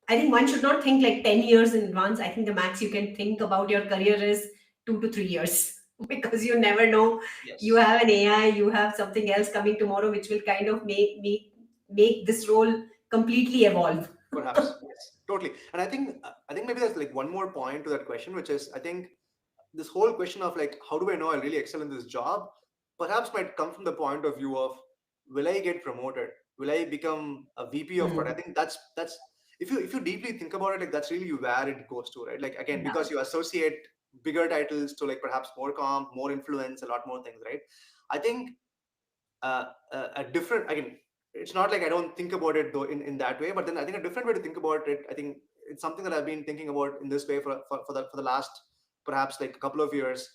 I think one should not think like 10 years in advance. I think the max you can think about your career is 2 to 3 years because you never know. You Yes. have an AI, you have something else coming tomorrow, which will kind of make this role completely evolve. Perhaps, yes, totally. And I think maybe there's like one more point to that question, which is I think this whole question of like how do I know I really excel in this job, perhaps might come from the point of view of will I get promoted? Will I become a VP of product? I Hmm. think that's if you deeply think about it, like that's really where it goes to, right? Like again, Yeah. because you associate bigger titles to like perhaps more comp, more influence, a lot more things, right? I think a different again, it's not like I don't think about it though in that way, but then I think a different way to think about it, I think it's something that I've been thinking about in this way for the last perhaps like a couple of years,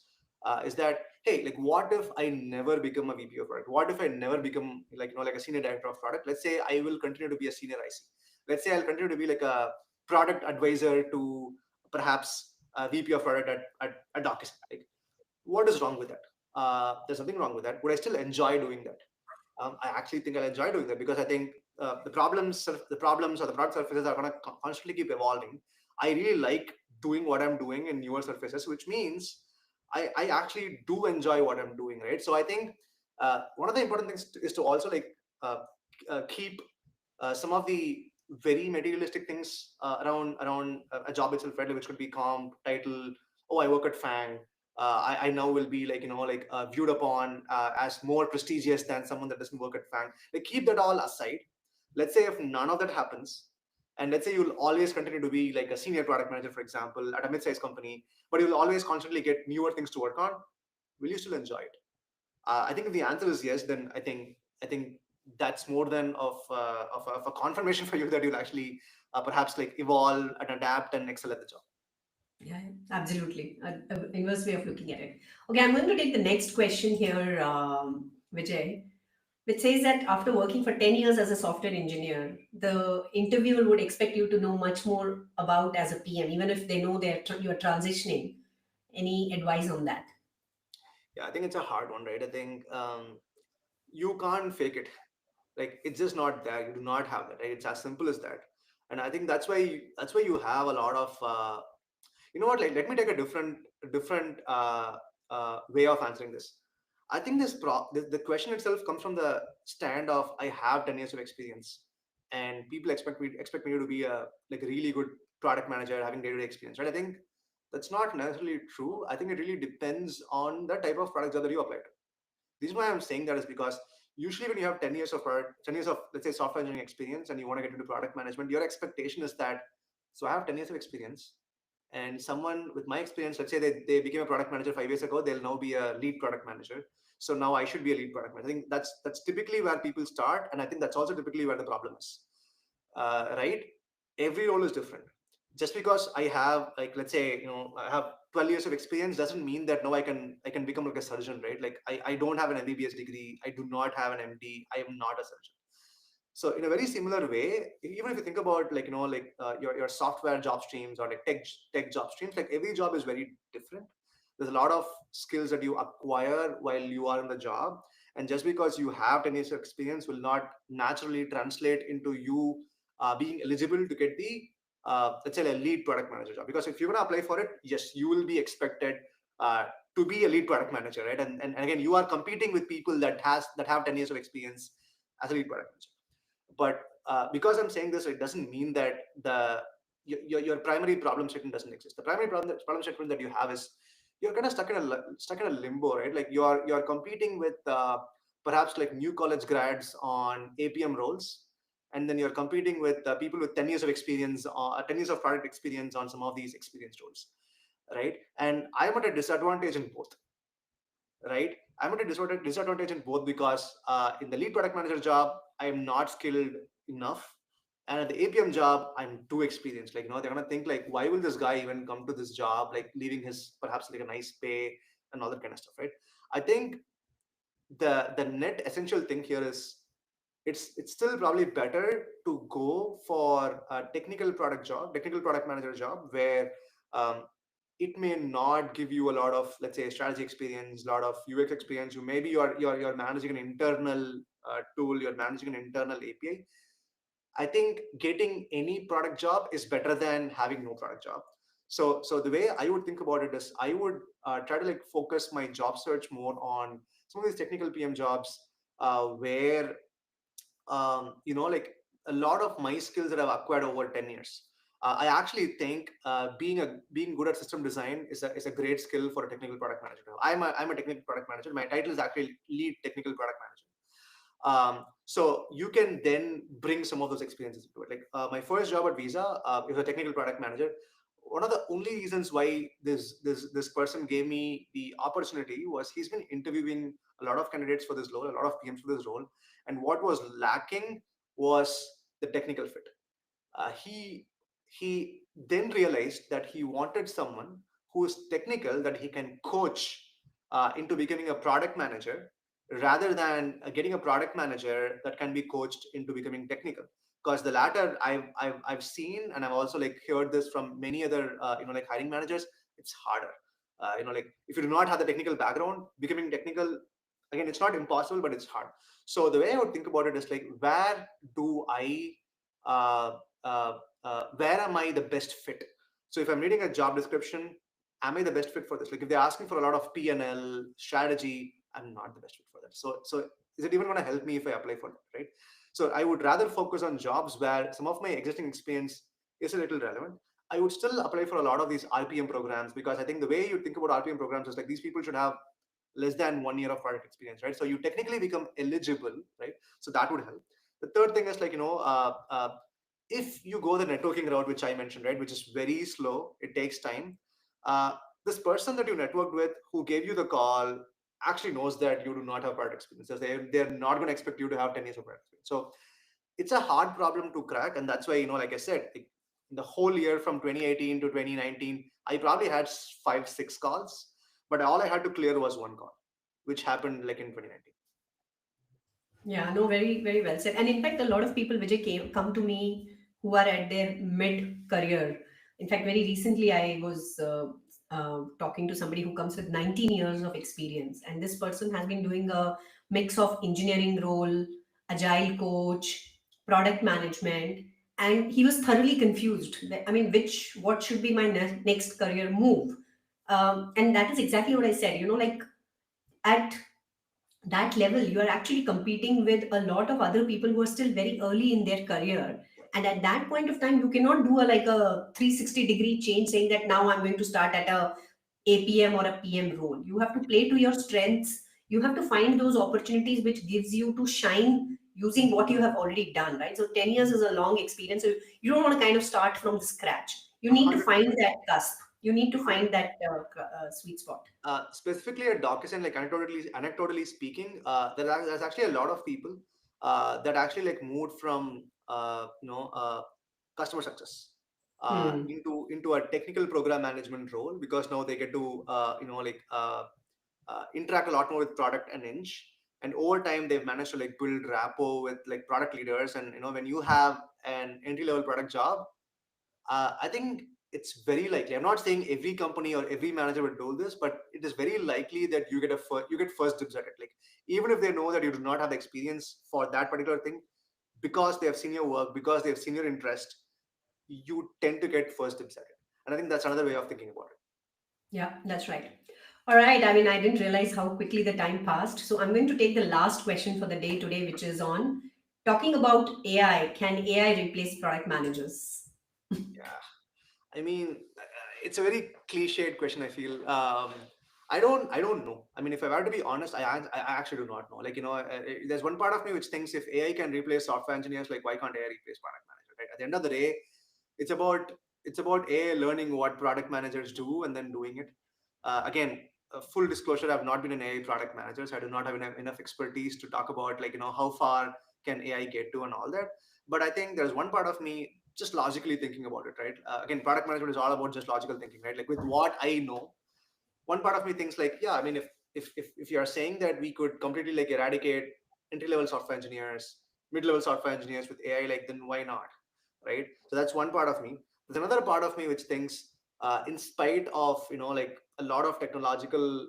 is that hey, like what if I never become a VP of product? What if I never become like like a senior director of product? Let's say I will continue to be a senior IC. Let's say I'll continue to be like a product advisor to perhaps a VP of product at DocuSign. Like, what is wrong with that? There's nothing wrong with that. Would I still enjoy doing that? I actually think I'll enjoy doing that because I think the problems or the product surfaces are going to constantly keep evolving. I really like doing what I'm doing in newer surfaces, which means I actually do enjoy what I'm doing, right? So I think one of the important things is to also like uh, keep some of the very materialistic things around a job itself, right? Which could be comp, title. Oh, I work at Fang. I now will be like viewed upon as more prestigious than someone that doesn't work at Fang. Like keep that all aside. Let's say if none of that happens, and let's say you'll always continue to be like a senior product manager, for example, at a mid-sized company, but you'll always constantly get newer things to work on. Will you still enjoy it? I think if the answer is yes, then I think that's more than of a confirmation for you that you'll actually perhaps like evolve and adapt and excel at the job. Yeah, absolutely. A inverse way of looking at it. Okay, I'm going to take the next question here, Vijay, which says that after working for 10 years as a software engineer, the interviewer would expect you to know much more about as a PM, even if they know you're transitioning. Any advice on that? Yeah, I think it's a hard one, right? I think you can't fake it. Like it's just not there. You do not have that, right? It's as simple as that. And I think that's why you have a lot of you know what, like let me take a different way of answering this. I think the question itself comes from the stand of I have 10 years of experience, and people expect me to be a like a really good product manager having day-to-day experience, right? I think that's not necessarily true. I think it really depends on the type of product job that you apply to. The reason why I'm saying that is because usually when you have 10 years of 10 years of, let's say, software engineering experience and you want to get into product management, your expectation is that, so I have 10 years of experience, and someone with my experience, let's say they became a product manager 5 years ago, they'll now be a lead product manager. So now I should be a lead product manager. I think that's typically where people start. And I think that's also typically where the problem is, right? Every role is different. Just because I have like let's say I have 12 years of experience doesn't mean that now I can become like a surgeon, right? Like I don't have an MBBS degree, I do not have an MD, I am not a surgeon. So in a very similar way, even if you think about like your software job streams or like tech job streams, like every job is very different. There's a lot of skills that you acquire while you are in the job, And just because you have 10 years of experience will not naturally translate into you being eligible to get the let's say a lead product manager job. Because if you're going to apply for it, yes, you will be expected uh, to be a lead product manager, right? And again, you are competing with people that have 10 years of experience as a lead product manager. But because I'm saying this, it doesn't mean that your primary problem statement doesn't exist. The primary problem statement that you have is you're kind of stuck in a limbo, right? Like you're competing with perhaps like new college grads on APM roles, and then you're competing with people with 10 years of experience, 10 years of product experience on some of these experience roles, right? And I'm at a disadvantage in both, right? I'm at a disadvantage in both because in the lead product manager job, I'm not skilled enough. And at the APM job, I'm too experienced. Like, they're gonna think like, why will this guy even come to this job, like leaving his perhaps like a nice pay and all that kind of stuff, right? I think the net essential thing here is it's still probably better to go for a technical product manager job where um, it may not give you a lot of, let's say, strategy experience, a lot of UX experience. You maybe you're managing an internal tool, you're managing an internal API. I think getting any product job is better than having no product job. So the way I would think about it is I would try to like focus my job search more on some of these technical PM jobs where like a lot of my skills that I've acquired over 10 years. I actually think being good at system design is a great skill for a technical product manager. I'm a technical product manager. My title is actually lead technical product manager. So you can then bring some of those experiences into it. Like my first job at Visa is a technical product manager. One of the only reasons why this person gave me the opportunity was he's been interviewing a lot of candidates for this role, a lot of PMs for this role, and what was lacking was the technical fit. He then realized that he wanted someone who is technical that he can coach into becoming a product manager rather than getting a product manager that can be coached into becoming technical. Because the latter I've seen, and I've also like heard this from many other like hiring managers, it's harder. Like if you do not have the technical background, becoming technical, again, it's not impossible, but it's hard. So the way I would think about it is like, where do I uh, uh, where am I the best fit? So if I'm reading a job description, am I the best fit for this? Like if they're asking for a lot of P&L strategy, I'm not the best fit for that. So is it even going to help me if I apply for that, right? So I would rather focus on jobs where some of my existing experience is a little relevant. I would still apply for a lot of these RPM programs because I think the way you think about RPM programs is like these people should have less than 1 year of product experience, right? So you technically become eligible, right? So that would help. The third thing is like, if you go the networking route, which I mentioned, right, which is very slow, it takes time. Uh, this person that you networked with who gave you the call actually knows that you do not have product experience. So they're not going to expect you to have 10 years of product experience. So it's a hard problem to crack. And that's why, like I said, like, the whole year from 2018 to 2019, I probably had 5, 6 calls, but all I had to clear was one call, which happened like in 2019. Yeah, no, very, very well said. And in fact, a lot of people, Vijay, come to me who are at their mid career. In fact, very recently, I was talking to somebody who comes with 19 years of experience. And this person has been doing a mix of engineering role, agile coach, product management. And he was thoroughly confused. I mean, what should be my next career move? And that is exactly what I said. Like at that level, you are actually competing with a lot of other people who are still very early in their career, and at that point of time you cannot do a 360-degree change saying that now I'm going to start at a APM or a PM role. You have to play to your strengths. You have to find those opportunities which gives you to shine using what you have already done, right? So 10 years is a long experience, so you don't want to kind of start from the scratch. You need to find 100%. that cusp. You need to find that sweet spot. Specifically at DocuSign, like anecdotally speaking, there's actually a lot of people that actually like moved from customer success Hmm. into a technical program management role because now they get to interact a lot more with product and eng. And over time, they've managed to like build rapport with like product leaders. And when you have an entry level product job, I think it's very likely. I'm not saying every company or every manager would do this, but it is very likely that you get first dibs at it. Like even if they know that you do not have the experience for that particular thing, because they have seen your work, because they have seen your interest, you tend to get first dibs at it. And I think that's another way of thinking about it. Yeah, that's right. All right. I mean, I didn't realize how quickly the time passed. So I'm going to take the last question for the day today, which is on talking about AI. Can AI replace product managers? Yeah. I mean, it's a very cliched question. I feel. I don't know. I mean, if I were to be honest, I actually do not know. Like there's one part of me which thinks if AI can replace software engineers, like why can't AI replace product manager? Right. At the end of the day, it's about it's about AI learning what product managers do and then doing it. Again, full disclosure, I've not been an AI product manager, so I do not have enough expertise to talk about like how far can AI get to and all that. But I think there's one part of me just logically thinking about it, right? Again, product management is all about just logical thinking, right? Like with what I know, one part of me thinks like, yeah, I mean, if you are saying that we could completely like eradicate entry level software engineers, mid level software engineers with AI, like then why not, right? So that's one part of me. There's another part of me which thinks, in spite of like a lot of technological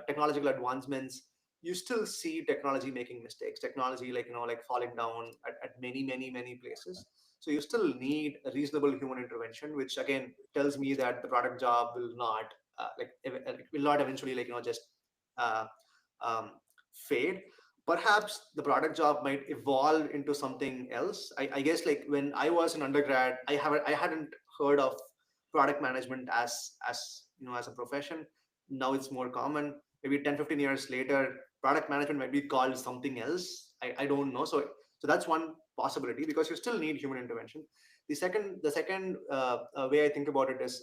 advancements, you still see technology making mistakes, technology like like falling down at many places. So you still need a reasonable human intervention, which again tells me that the product job will not will not eventually just uh, um, fade. Perhaps the product job might evolve into something else. I guess like when I was an undergrad, I hadn't heard of product management as as a profession. Now it's more common. Maybe 10-15 years later, product management might be called something else. I don't know. So that's one possibility, because you still need human intervention. The second way I think about it is,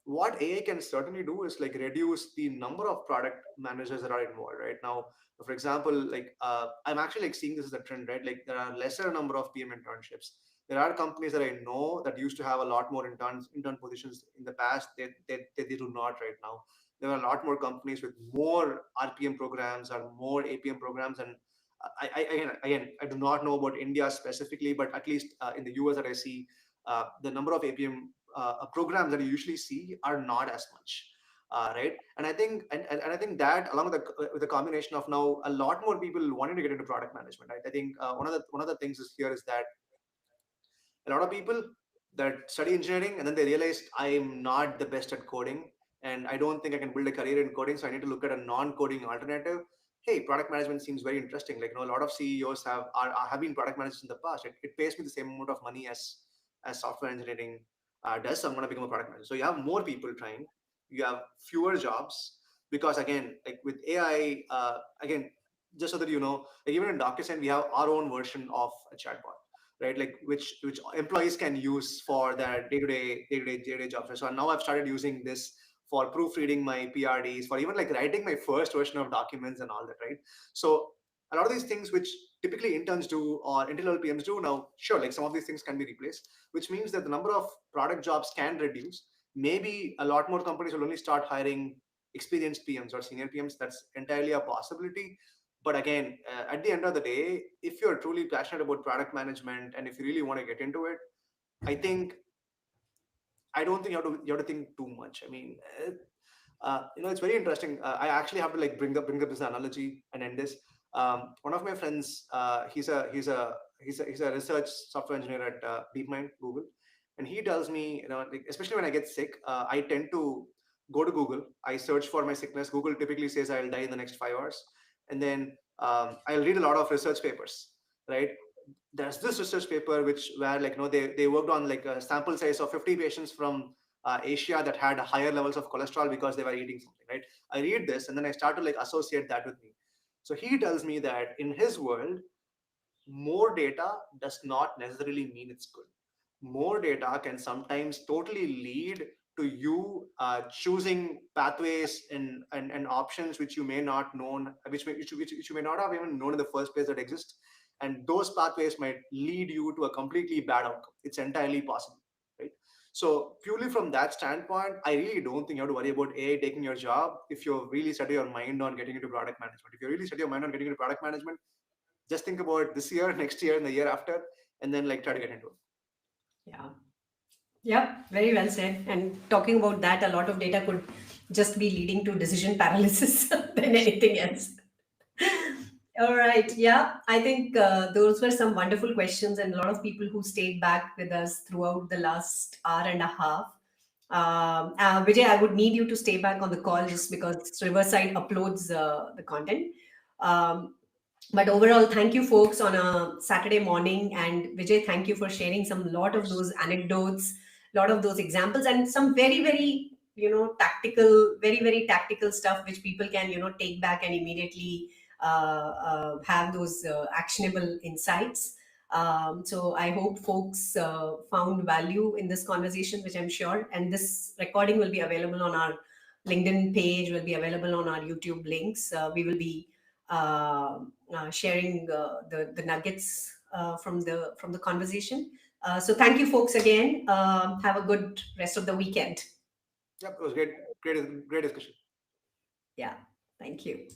what AI can certainly do is like reduce the number of product managers that are involved right now. For example, like I'm actually like seeing this as a trend, right? Like there are lesser number of PM internships. There are companies that I know that used to have a lot more intern positions in the past. They do not right now. There are a lot more companies with more RPM programs or more APM programs. And again, I do not know about India specifically, but at least in the US that I see, the number of APM programs that you usually see are not as much, right? And I think and I think that along with the combination of now a lot more people wanting to get into product management, right? I think one of the things is here is that a lot of people that study engineering and then they realized I'm not the best at coding and I don't think I can build a career in coding, so I need to look at a non-coding alternative. Hey, product management seems very interesting. Like a lot of CEOs have been product managers in the past. It pays me the same amount of money as software engineering does. So I'm going to become a product manager. So you have more people trying, you have fewer jobs, because again, like with AI, again, just so that you know, like even in DocuSign, we have our own version of a chatbot, right? Like which employees can use for their day-to-day jobs. So now I've started using this for proofreading my PRDs, for even like writing my first version of documents and all that, right? So a lot of these things which typically interns do or entry-level PMs do now, sure, like some of these things can be replaced, which means that the number of product jobs can reduce. Maybe a lot more companies will only start hiring experienced PMs or senior PMs. That's entirely a possibility. But again, at the end of the day, if you're truly passionate about product management and if you really want to get into it, I think I don't think you have to think too much. I mean, it's very interesting. I actually have to like bring up this analogy and end this. One of my friends, he's a research software engineer at DeepMind, Google, and he tells me, like, especially when I get sick, I tend to go to Google. I search for my sickness. Google typically says I'll die in the next 5 hours, and then I'll read a lot of research papers, right? There's this research paper which where like they worked on like a sample size of 50 patients from Asia that had higher levels of cholesterol because they were eating something, right? I read this and then I start to like associate that with me. So he tells me that in his world, more data does not necessarily mean it's good. More data can sometimes totally lead to you choosing pathways and options which you may not known, which you may not have even known in the first place that exist. And those pathways might lead you to a completely bad outcome. It's entirely possible, right? So purely from that standpoint, I really don't think you have to worry about AI taking your job if you really set your mind on getting into product management. If you really set your mind on getting into product management, just think about this year, next year, and the year after, and then like try to get into it. Yeah. Yeah, very well said. And talking about that, a lot of data could just be leading to decision paralysis than anything else. All right. Yeah, I think those were some wonderful questions, and a lot of people who stayed back with us throughout the last hour and a half. Vijay, I would need you to stay back on the call just because Riverside uploads the content. Um, but overall, thank you, folks, on a Saturday morning. And Vijay, thank you for sharing some lot of those anecdotes, lot of those examples, and some very, very tactical, very, very tactical stuff which people can take back and immediately have those actionable insights. So I hope folks found value in this conversation, which I'm sure. And this recording will be available on our LinkedIn page, will be available on our YouTube links. We will be sharing the nuggets from the conversation. So thank you, folks, again. Have a good rest of the weekend. Yep, it was great, great discussion. Yeah, thank you.